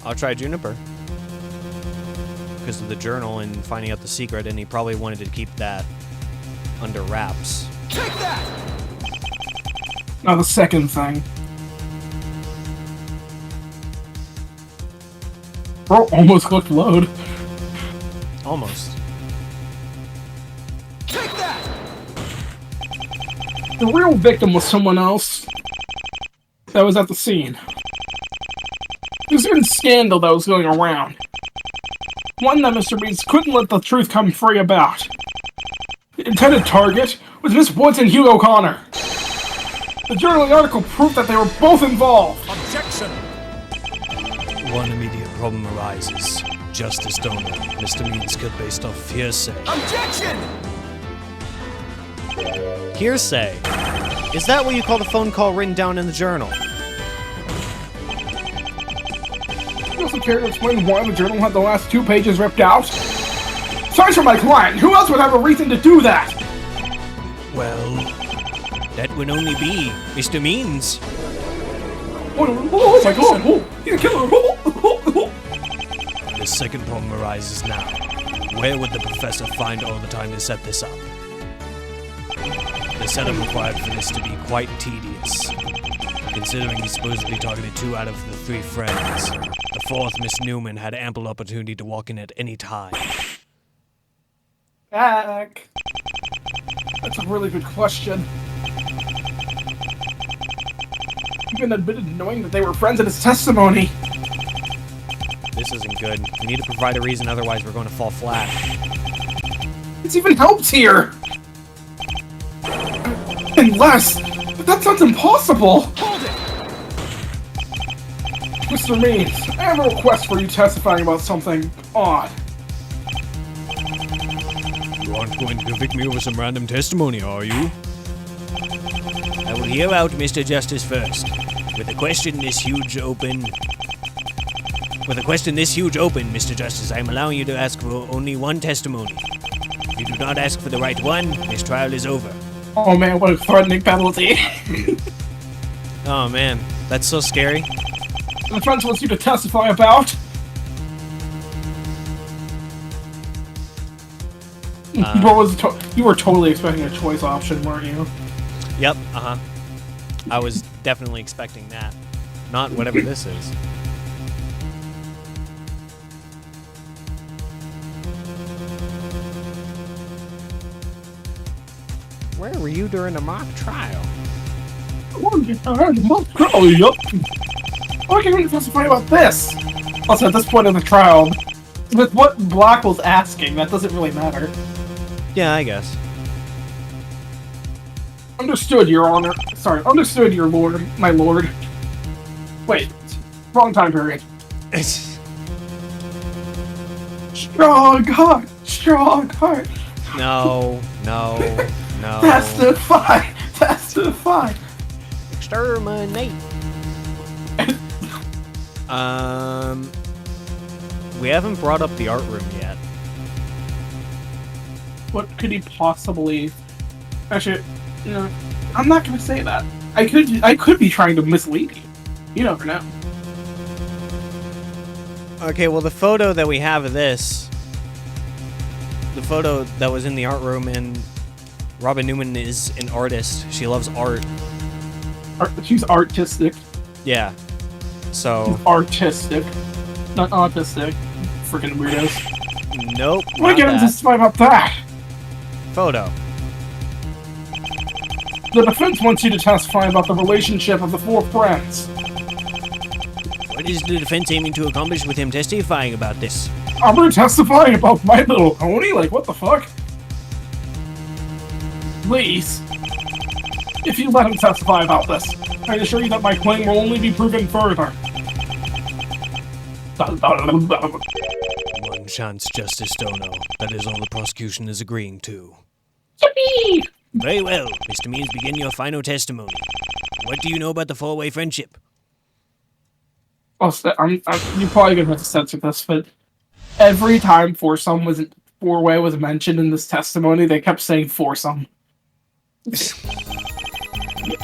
I'll try Juniper. Because of the journal and finding out the secret, and he probably wanted to keep that under wraps. Take that! Now the second thing. Bro, almost clicked load. Almost. Take that! The real victim was someone else that was at the scene. There's been scandal that was going around. One that Mr. Beans couldn't let the truth come free about. The intended target was Miss Woods and Hugh O'Connor. The journaling article proved that they were both involved. Objection! One immediate problem arises. Justice Stono, Mr. Means killed based off hearsay. Objection! Hearsay. Is that what you call the phone call written down in the journal? You also care to explain why the journal had the last 2 pages ripped out? Sorry for my client. Who else would have a reason to do that? Well, that would only be Mr. Means. Oh my god! Oh, he's a killer! The second problem arises now. Where would the professor find all the time to set this up? The setup required for this to be quite tedious, considering he supposedly targeted 2 out of the 3 friends. The 4th, Miss Newman, had ample opportunity to walk in at any time. Back. That's a really good question. Even admitted to knowing that they were friends in his testimony. This isn't good. We need to provide a reason, otherwise we're going to fall flat. It's even helped here! Unless... But that sounds impossible! Hold it! Mr. Means, I have a request for you testifying about something odd. You aren't going to convict me over some random testimony, are you? I will hear out Mr. Justice first. With a question this huge open, Mr. Justice, I am allowing you to ask for only one testimony. If you do not ask for the right one, this trial is over. Oh man, what a threatening penalty. Oh man, that's so scary. The defense wants you to testify about... You were totally expecting a choice option, weren't you? Yep, I was definitely expecting that. Not whatever this is. Where were you during the mock trial? Oh, yep. Why can't you testify about this? Also, at this point in the trial, with what Black was asking, that doesn't really matter. Yeah, I guess. Understood, Your Honor. Sorry, understood, Your Lord, my Lord. Wait, wrong time period. Strong heart, strong heart. No. Testify, testify. Exterminate. We haven't brought up the art room yet. What could he possibly... Actually, no, I'm not gonna say that. I could be trying to mislead you. You never know. Okay, well the photo that we have of this, the photo that was in the art room, and Robin Newman is an artist. She loves art. She's artistic. Yeah. So... Artistic. Not autistic. Freaking weirdos. Nope. Why can't I testify about that? Photo. The defense wants you to testify about the relationship of the four friends. What is the defense aiming to accomplish with him testifying about this? I'm gonna testify about My Little Pony? Like, what the fuck? Please. If you let him testify about this, I assure you that my claim will only be proven further. One chance, Justice Stono. That is all the prosecution is agreeing to. Yippee! Very well. Mr. Means, begin your final testimony. What do you know about the four-way friendship? Oh, you're probably gonna have to censor this, but every time four-way was mentioned in this testimony, they kept saying foursome.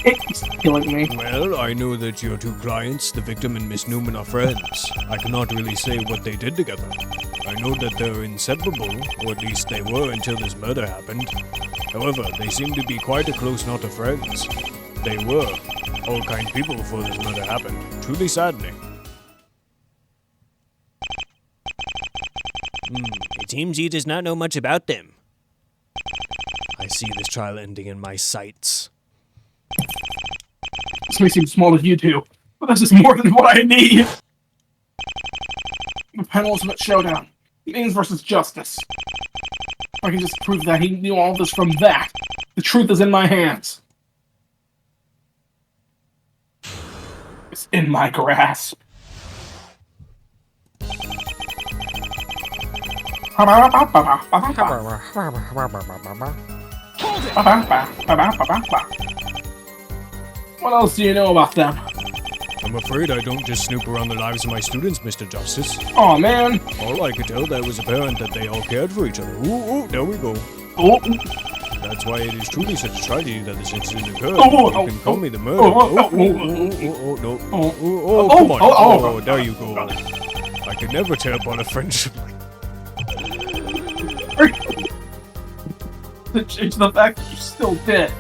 It's killing me. Well, I know that your two clients, the victim and Miss Newman, are friends. I cannot really say what they did together. I know that they're inseparable, or at least they were until this murder happened. However, they seem to be quite a close knot of friends. They were all kind people before this murder happened. Truly saddening. It seems he does not know much about them. I see this trial ending in my sights. This may seem small to you two, but this is more than what I need. The penultimate showdown. Means versus justice. If I can just prove that he knew all this from that, the truth is in my hands. It's in my grasp. What else do you know about them? I'm afraid I don't just snoop around the lives of my students, Mr. Justice. Oh man! All I could tell that was apparent that they all cared for each other. Ooh, there we go. Oh! That's why it is truly such a tragedy that this incident occurred. Oh, You can call me the murderer. No. Come on. Oh, there you go. I could never tear apart a friendship like To change the fact that you still did.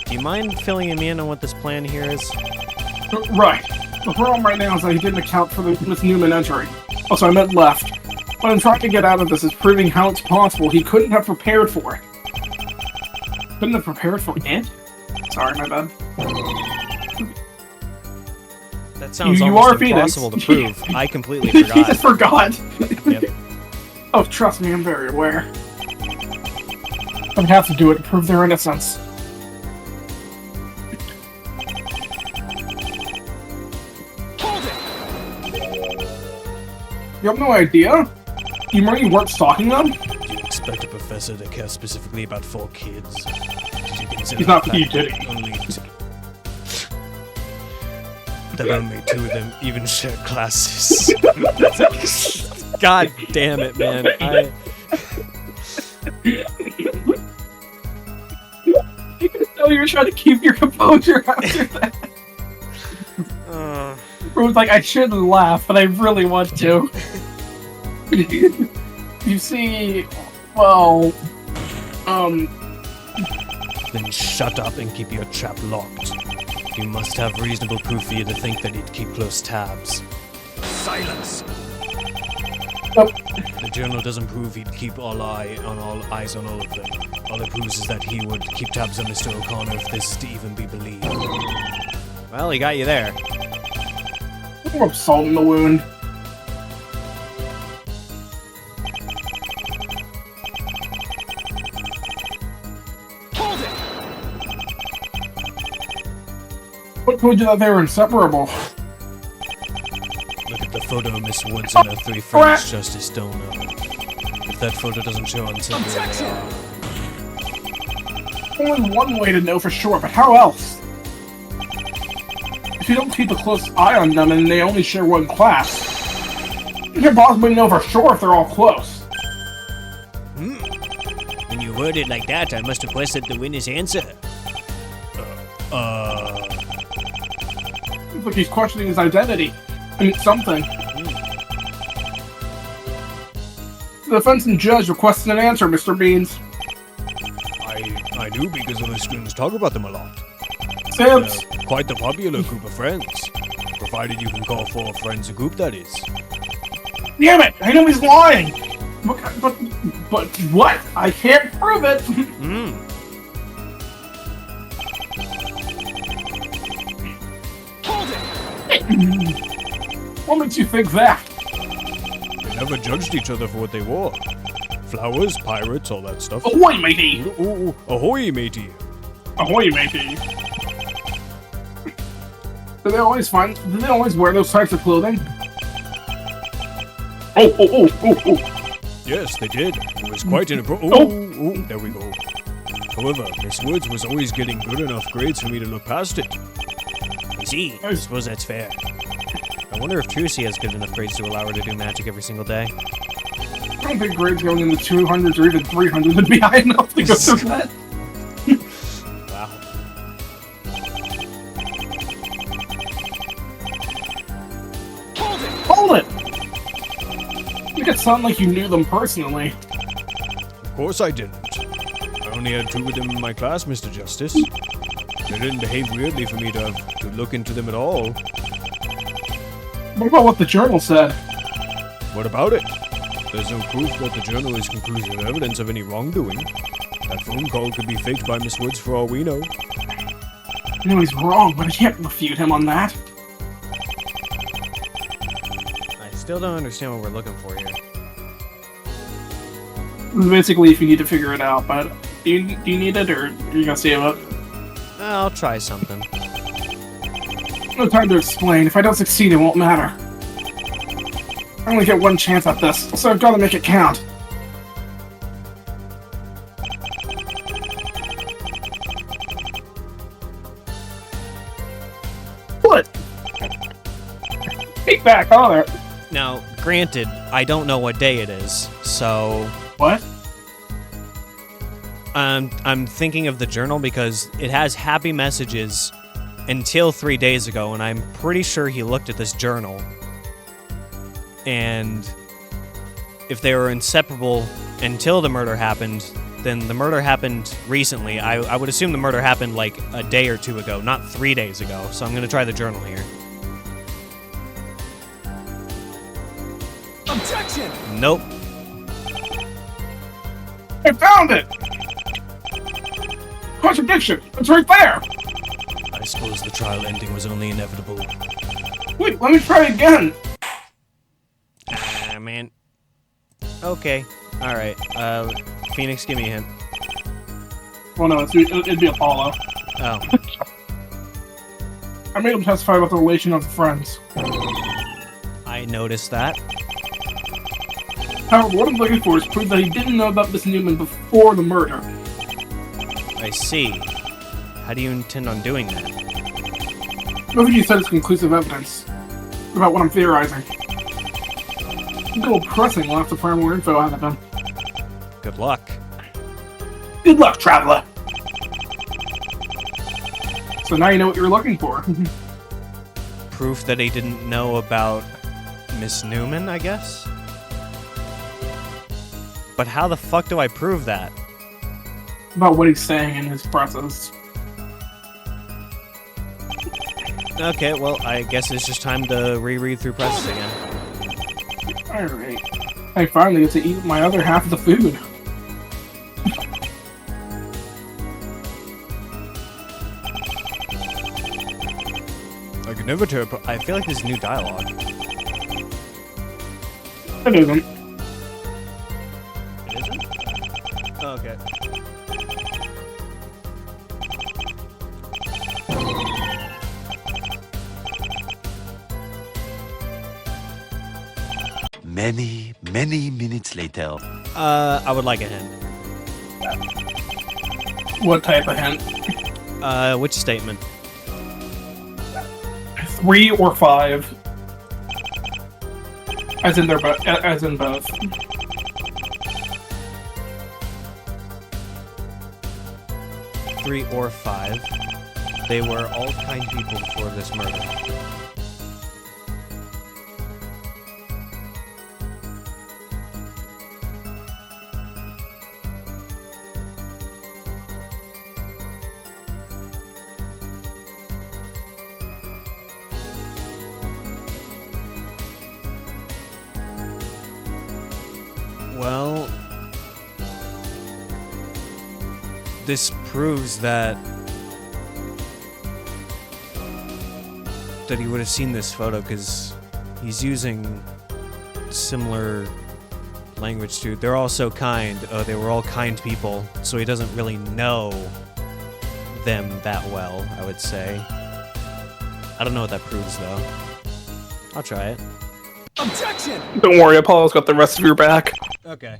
Do you mind filling me in on what this plan here is? Right. The problem right now is that he didn't account for the Miss Newman entry. Also, I meant left. What I'm trying to get out of this is proving how it's possible he couldn't have prepared for it. Couldn't have prepared for it? Sorry, my bad. That sounds You almost are Phoenix. impossible to prove. I completely He forgot. just forgot. Yep. Oh, trust me, I'm very aware. I would have to do it to prove their innocence. Hold it! You have no idea? You weren't stalking them? Do you expect a professor to care specifically about 4 kids? Did you consider He's not the you, fact did that he? only 2 of them even share classes? God damn it, man. No, you were trying to keep your composure after that. It was like, I shouldn't laugh, but I really want to. You see, well, Then shut up and keep your trap locked. You must have reasonable proof for you to think that he'd keep close tabs. Silence. The journal doesn't prove he'd keep eyes on all of them. All it proves is that he would keep tabs on Mr. O'Connor if this is to even be believed. Well, he got you there. rub salt in the wound. Hold it! What told you that they were inseparable? Look at the photo of Miss Woods and her 3 friends Justice don't know. If that photo doesn't show on Tinder, they are. Only one way to know for sure, but how else? If you don't keep a close eye on them and they only share one class, you can't possibly know for sure if they're all close. When you word it like that, I must request that the witness answer. Seems like he's questioning his identity. I mean, something. The defense and judge requested an answer, Mr. Beans. I do because other students talk about them a lot. Sims! Quite the popular group of friends. Provided you can call 4 friends a group, that is. Damn it! I know he's lying! But what? I can't prove it! Hold it! What makes you think that? They never judged each other for what they wore. Flowers, pirates, all that stuff. Ahoy, matey! Ooh, ahoy, matey. Ahoy, matey! Do they always wear those types of clothing? Oh! Yes, they did. It was quite inappropriate. Oh, there we go. However, Miss Woods was always getting good enough grades for me to look past it. I see. I suppose that's fair. I wonder if Trucy has good enough grades to allow her to do magic every single day. I don't think grades going in the 200s or even 300s would be high enough to go through that. Wow. Hold it! You could sound like you knew them personally. Of course I didn't. I only had 2 of them in my class, Mr. Justice. They didn't behave weirdly for me to look into them at all. What about what the journal said? What about it? There's no proof that the journal is conclusive evidence of any wrongdoing. That phone call could be faked by Miss Woods for all we know. I know he's wrong, but I can't refute him on that. I still don't understand what we're looking for here. Basically, if you need to figure it out, but do you need it, or are you gonna save it? I'll try something. No time to explain. If I don't succeed, it won't matter. I only get one chance at this, so I've got to make it count. What? Take back, on there. Now, granted, I don't know what day it is, so What? I'm thinking of the journal because it has happy messages until 3 days ago, and I'm pretty sure he looked at this journal. And if they were inseparable until the murder happened, then the murder happened recently. I would assume the murder happened like a day or 2 ago, not 3 days ago. So I'm going to try the journal here. Objection! Nope. I found it! Contradiction! It's right there! I suppose the trial ending was only inevitable. Wait, let me try again! Ah, man. Okay. Alright. Phoenix, give me a hint. Well, no, it'd be Apollo. Oh. I made him testify about the relation of the friends. I noticed that. However, what I'm looking for is proof that he didn't know about Miss Newman before the murder. I see. How do you intend on doing that? Nothing you said is conclusive evidence about what I'm theorizing. Go pressing, we'll have to find more info out of him. Good luck. Good luck, traveler! So now you know what you're looking for. Proof that he didn't know about Miss Newman, I guess? But how the fuck do I prove that? About what he's saying in his process. Okay, well, I guess it's just time to reread through presses again. Alright. I finally get to eat my other half of the food. I could never tell. I feel like there's new dialogue. It isn't. It isn't? Oh, okay. Many, many minutes later. I would like a hint. What type of hint? Which statement? 3 or 5. As in as in both. Three or 5. They were all kind people before this murder. Well, this proves that he would have seen this photo because he's using similar language to. They're all so kind. They were all kind people, so he doesn't really know them that well, I would say. I don't know what that proves though. I'll try it. Objection! Don't worry, Apollo's got the rest of your back. Okay.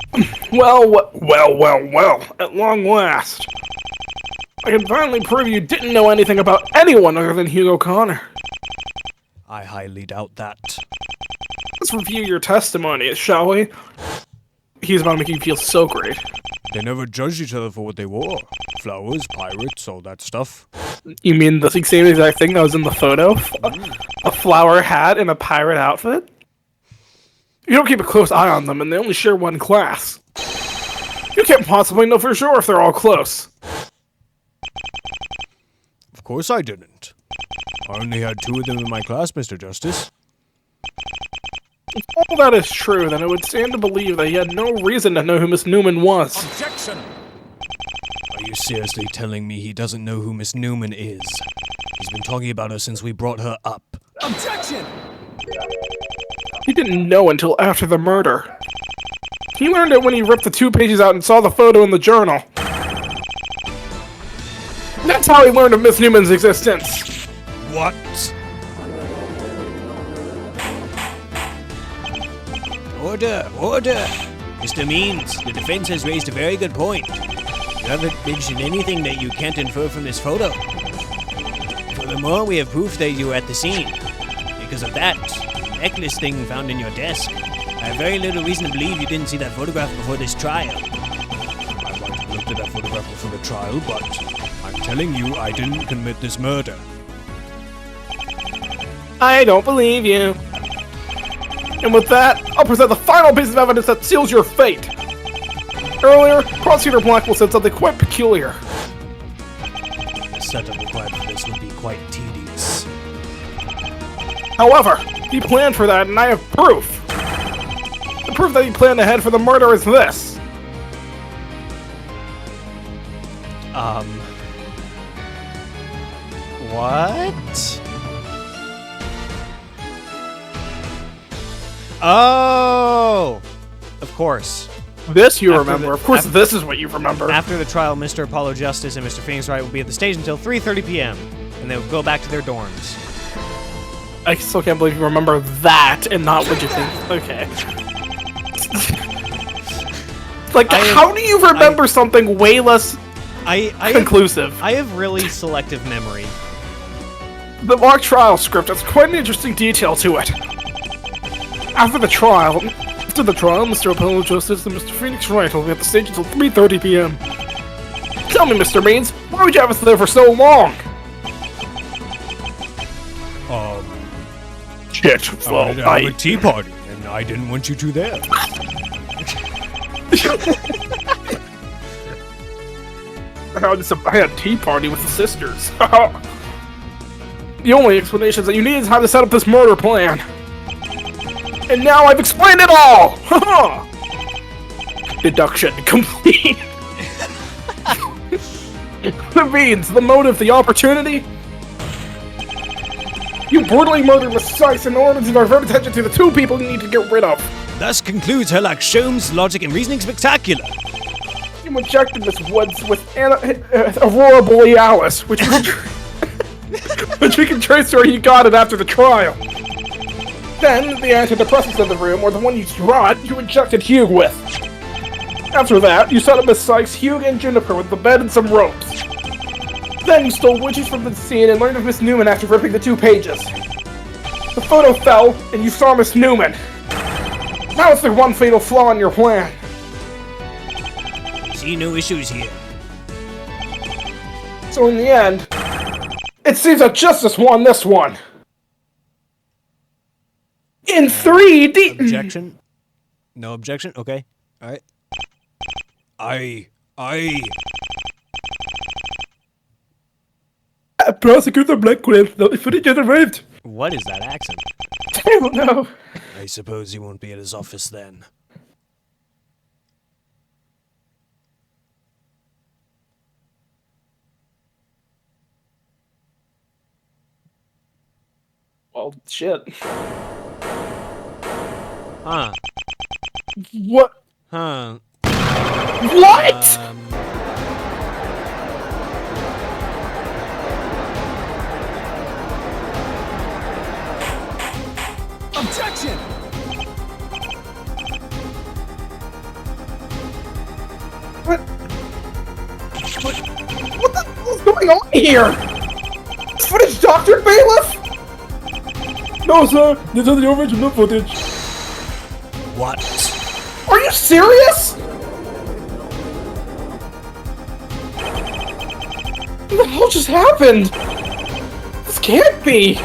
Well, at long last. I can finally prove you didn't know anything about anyone other than Hugo Connor. I highly doubt that. Let's review your testimony, shall we? He's about to make you feel so great. They never judged each other for what they wore. Flowers, pirates, all that stuff. You mean the same exact thing that was in the photo? A flower hat and a pirate outfit? You don't keep a close eye on them, and they only share one class. You can't possibly know for sure if they're all close. Of course I didn't. I only had 2 of them in my class, Mr. Justice. If all that is true, then it would stand to believe that he had no reason to know who Miss Newman was. Objection! Are you seriously telling me he doesn't know who Miss Newman is? He's been talking about her since we brought her up. Objection! He didn't know until after the murder. He learned it when he ripped the 2 pages out and saw the photo in the journal. That's how he learned of Miss Newman's existence. What? Order! Order! Mr. Means, the defense has raised a very good point. You haven't mentioned anything that you can't infer from this photo. Furthermore, we have proof that you were at the scene. Because of that necklace thing found in your desk, I have very little reason to believe you didn't see that photograph before this trial. I might have looked at that photograph before the trial, but I'm telling you I didn't commit this murder. I don't believe you. And with that, I'll present the final piece of evidence that seals your fate. Earlier, Prosecutor Blackwell said something quite peculiar. The setup required for this would be quite tedious. However, he planned for that, and I have proof. The proof that he planned ahead for the murder is this. What? Oh! Of course. This you After remember. the- Of course, after- this is what you remember. After the trial, Mr. Apollo Justice and Mr. Phoenix Wright will be at the stage until 3:30 p.m., and they will go back to their dorms. I still can't believe you remember that and not what you think. Okay. Like, how do you remember something way less conclusive? I have really selective memory. The mock trial script has quite an interesting detail to it. After the trial, Mr. Apollo Justice and Mr. Phoenix Wright will be at the stage until 3:30 p.m. Tell me, Mr. Means, why would you have us there for so long? Shit, I wanted to have a tea party, and I didn't want you two there. I had a tea party with the sisters. The only explanation is that you needed time to set up this murder plan. And now I've explained it all! Deduction complete. The means, the motive, the opportunity. You brutally murdered Miss Sykes in order to divert attention to the two people you need to get rid of. Thus concludes Herlock Sholmes' logic and reasoning spectacular. You injected Miss Woods with Aurora Borealis, which we can trace where you got it after the trial. Then, the antidepressants in the room, or the one you brought, you injected Hugh with. After that, you set up Miss Sykes, Hugh, and Juniper with the bed and some ropes. Then you stole witches from the scene and learned of Miss Newman after ripping the 2 pages. The photo fell, and you saw Miss Newman. Now it's the one fatal flaw in your plan. See no issues here. So in the end, it seems that justice won this one. In 3D. Objection? No objection? Okay. Alright. Prosecutor Blackwell, the footage has arrived. What is that accent? I don't know. I suppose he won't be at his office then. Well, shit. Huh. What? Huh. What? Objection! What the hell is going on here? This footage doctored, bailiff? No, sir. These are the original footage. What? Are you serious? What the hell just happened? This can't be.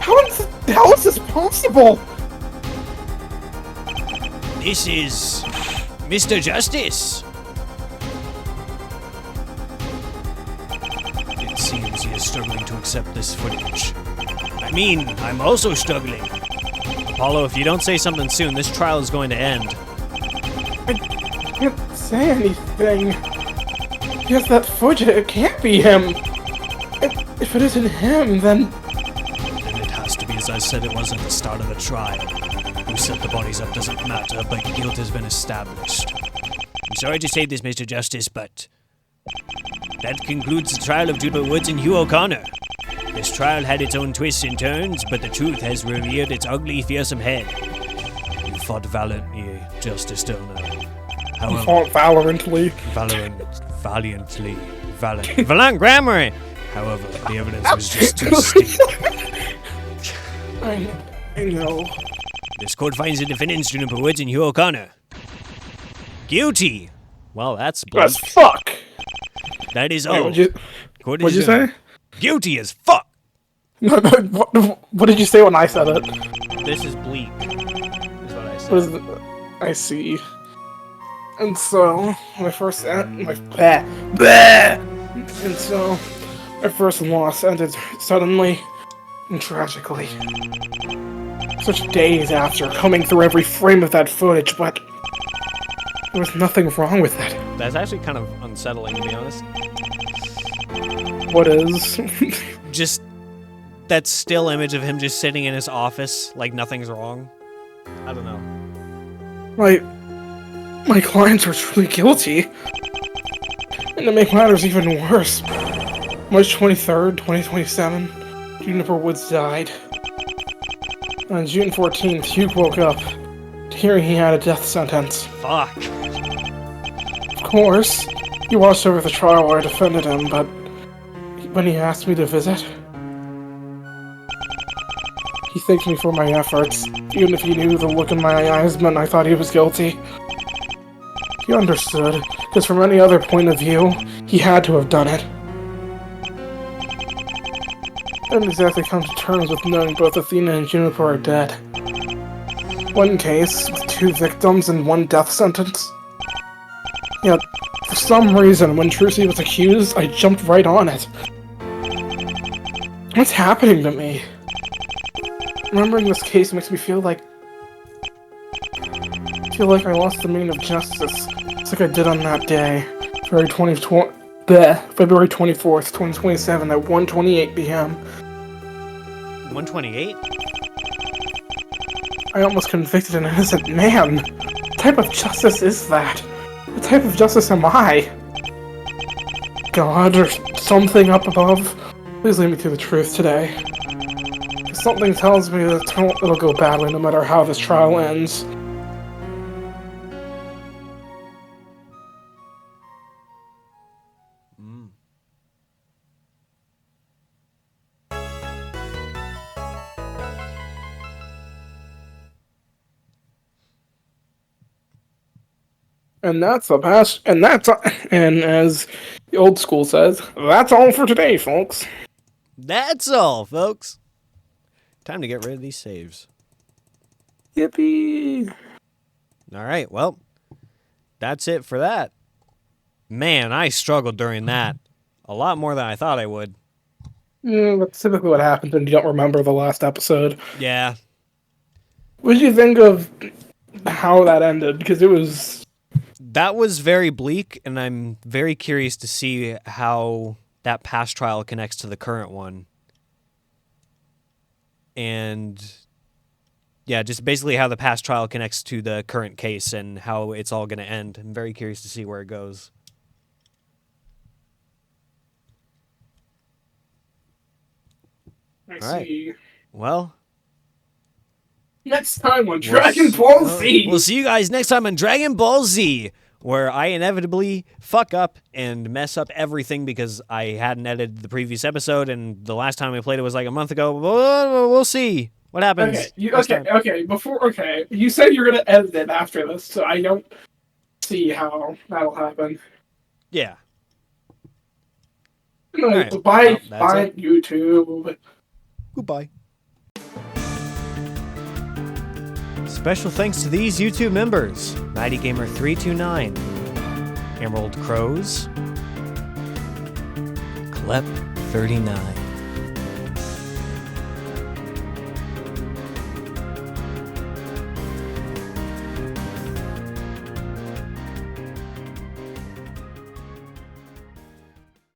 How is this possible? This is Mr. Justice. It seems he is struggling to accept this footage. I mean, I'm also struggling. Apollo, if you don't say something soon, this trial is going to end. I can't say anything. Yes, that footage, it can't be him. If it isn't him, then It has to be as I said it was at the start of the trial. Who set the bodies up doesn't matter, but guilt has been established. I'm sorry to say this, Mr. Justice, but that concludes the trial of Juniper Woods and Hugh O'Connor. This trial had its own twists and turns, but the truth has revealed its ugly, fearsome head. You fought valiantly, Justice Turner. However, fought valiantly. Valiant grammar! However, the evidence was just too steep. I know. This court finds the defendants, Juniper Woods and Hugh O'Connor, guilty. Well, that's bleak. That's fuck. That is Wait, all. what'd you say? Guilty as fuck. What did you say when I said it? This is bleak. Is what I said. What is it? I see. And so, my first and so, my first loss ended suddenly and tragically. Such days after, coming through every frame of that footage, but there was nothing wrong with it. That's actually kind of unsettling, to be honest. What is? Just that still image of him just sitting in his office like nothing's wrong. I don't know. My clients were truly guilty. And to make matters even worse, March 23rd, 2027, Juniper Woods died. On June 14th, Hugh woke up, hearing he had a death sentence. Fuck. course. He watched over the trial where I defended him, but when he asked me to visit, he thanked me for my efforts, even if he knew the look in my eyes meant I thought he was guilty. He understood, because from any other point of view, he had to have done it. I didn't exactly come to terms with knowing both Athena and Juniper are dead. One case, with 2 victims and 1 death sentence. Yet, for some reason, when Trucy was accused, I jumped right on it. What's happening to me? Remembering this case makes me feel like I lost the meaning of justice, just like I did on that day, February 24th, 2027 at 1:28 p.m. 128? I almost convicted an innocent man. What type of justice is that? What type of justice am I? God, or something up above, please lead me to the truth today. Something tells me that it'll go badly no matter how this trial ends. And that's the past, and as the old school says, that's all for today, folks. That's all, folks. Time to get rid of these saves. Yippee! All right, well, that's it for that. Man, I struggled during that. A lot more than I thought I would. That's typically what happens when you don't remember the last episode. Yeah. What did you think of how that ended? Because it was... That was very bleak, and I'm very curious to see how that past trial connects to the current one. And yeah, just basically how the past trial connects to the current case and how it's all going to end. I'm very curious to see where it goes. I All see. right. Well, Next time on Dragon Ball Z! we'll see you guys next time on Dragon Ball Z, where I inevitably fuck up and mess up everything because I hadn't edited the previous episode, and the last time I played it was like a month ago. We'll see what happens. Okay, you said you're gonna edit it after this, so I don't see how that'll happen. Yeah. No, Alright, bye, well, that's bye, it. YouTube. Goodbye. Special thanks to these YouTube members: Mighty Gamer 329, Emerald Crows, Clep 39,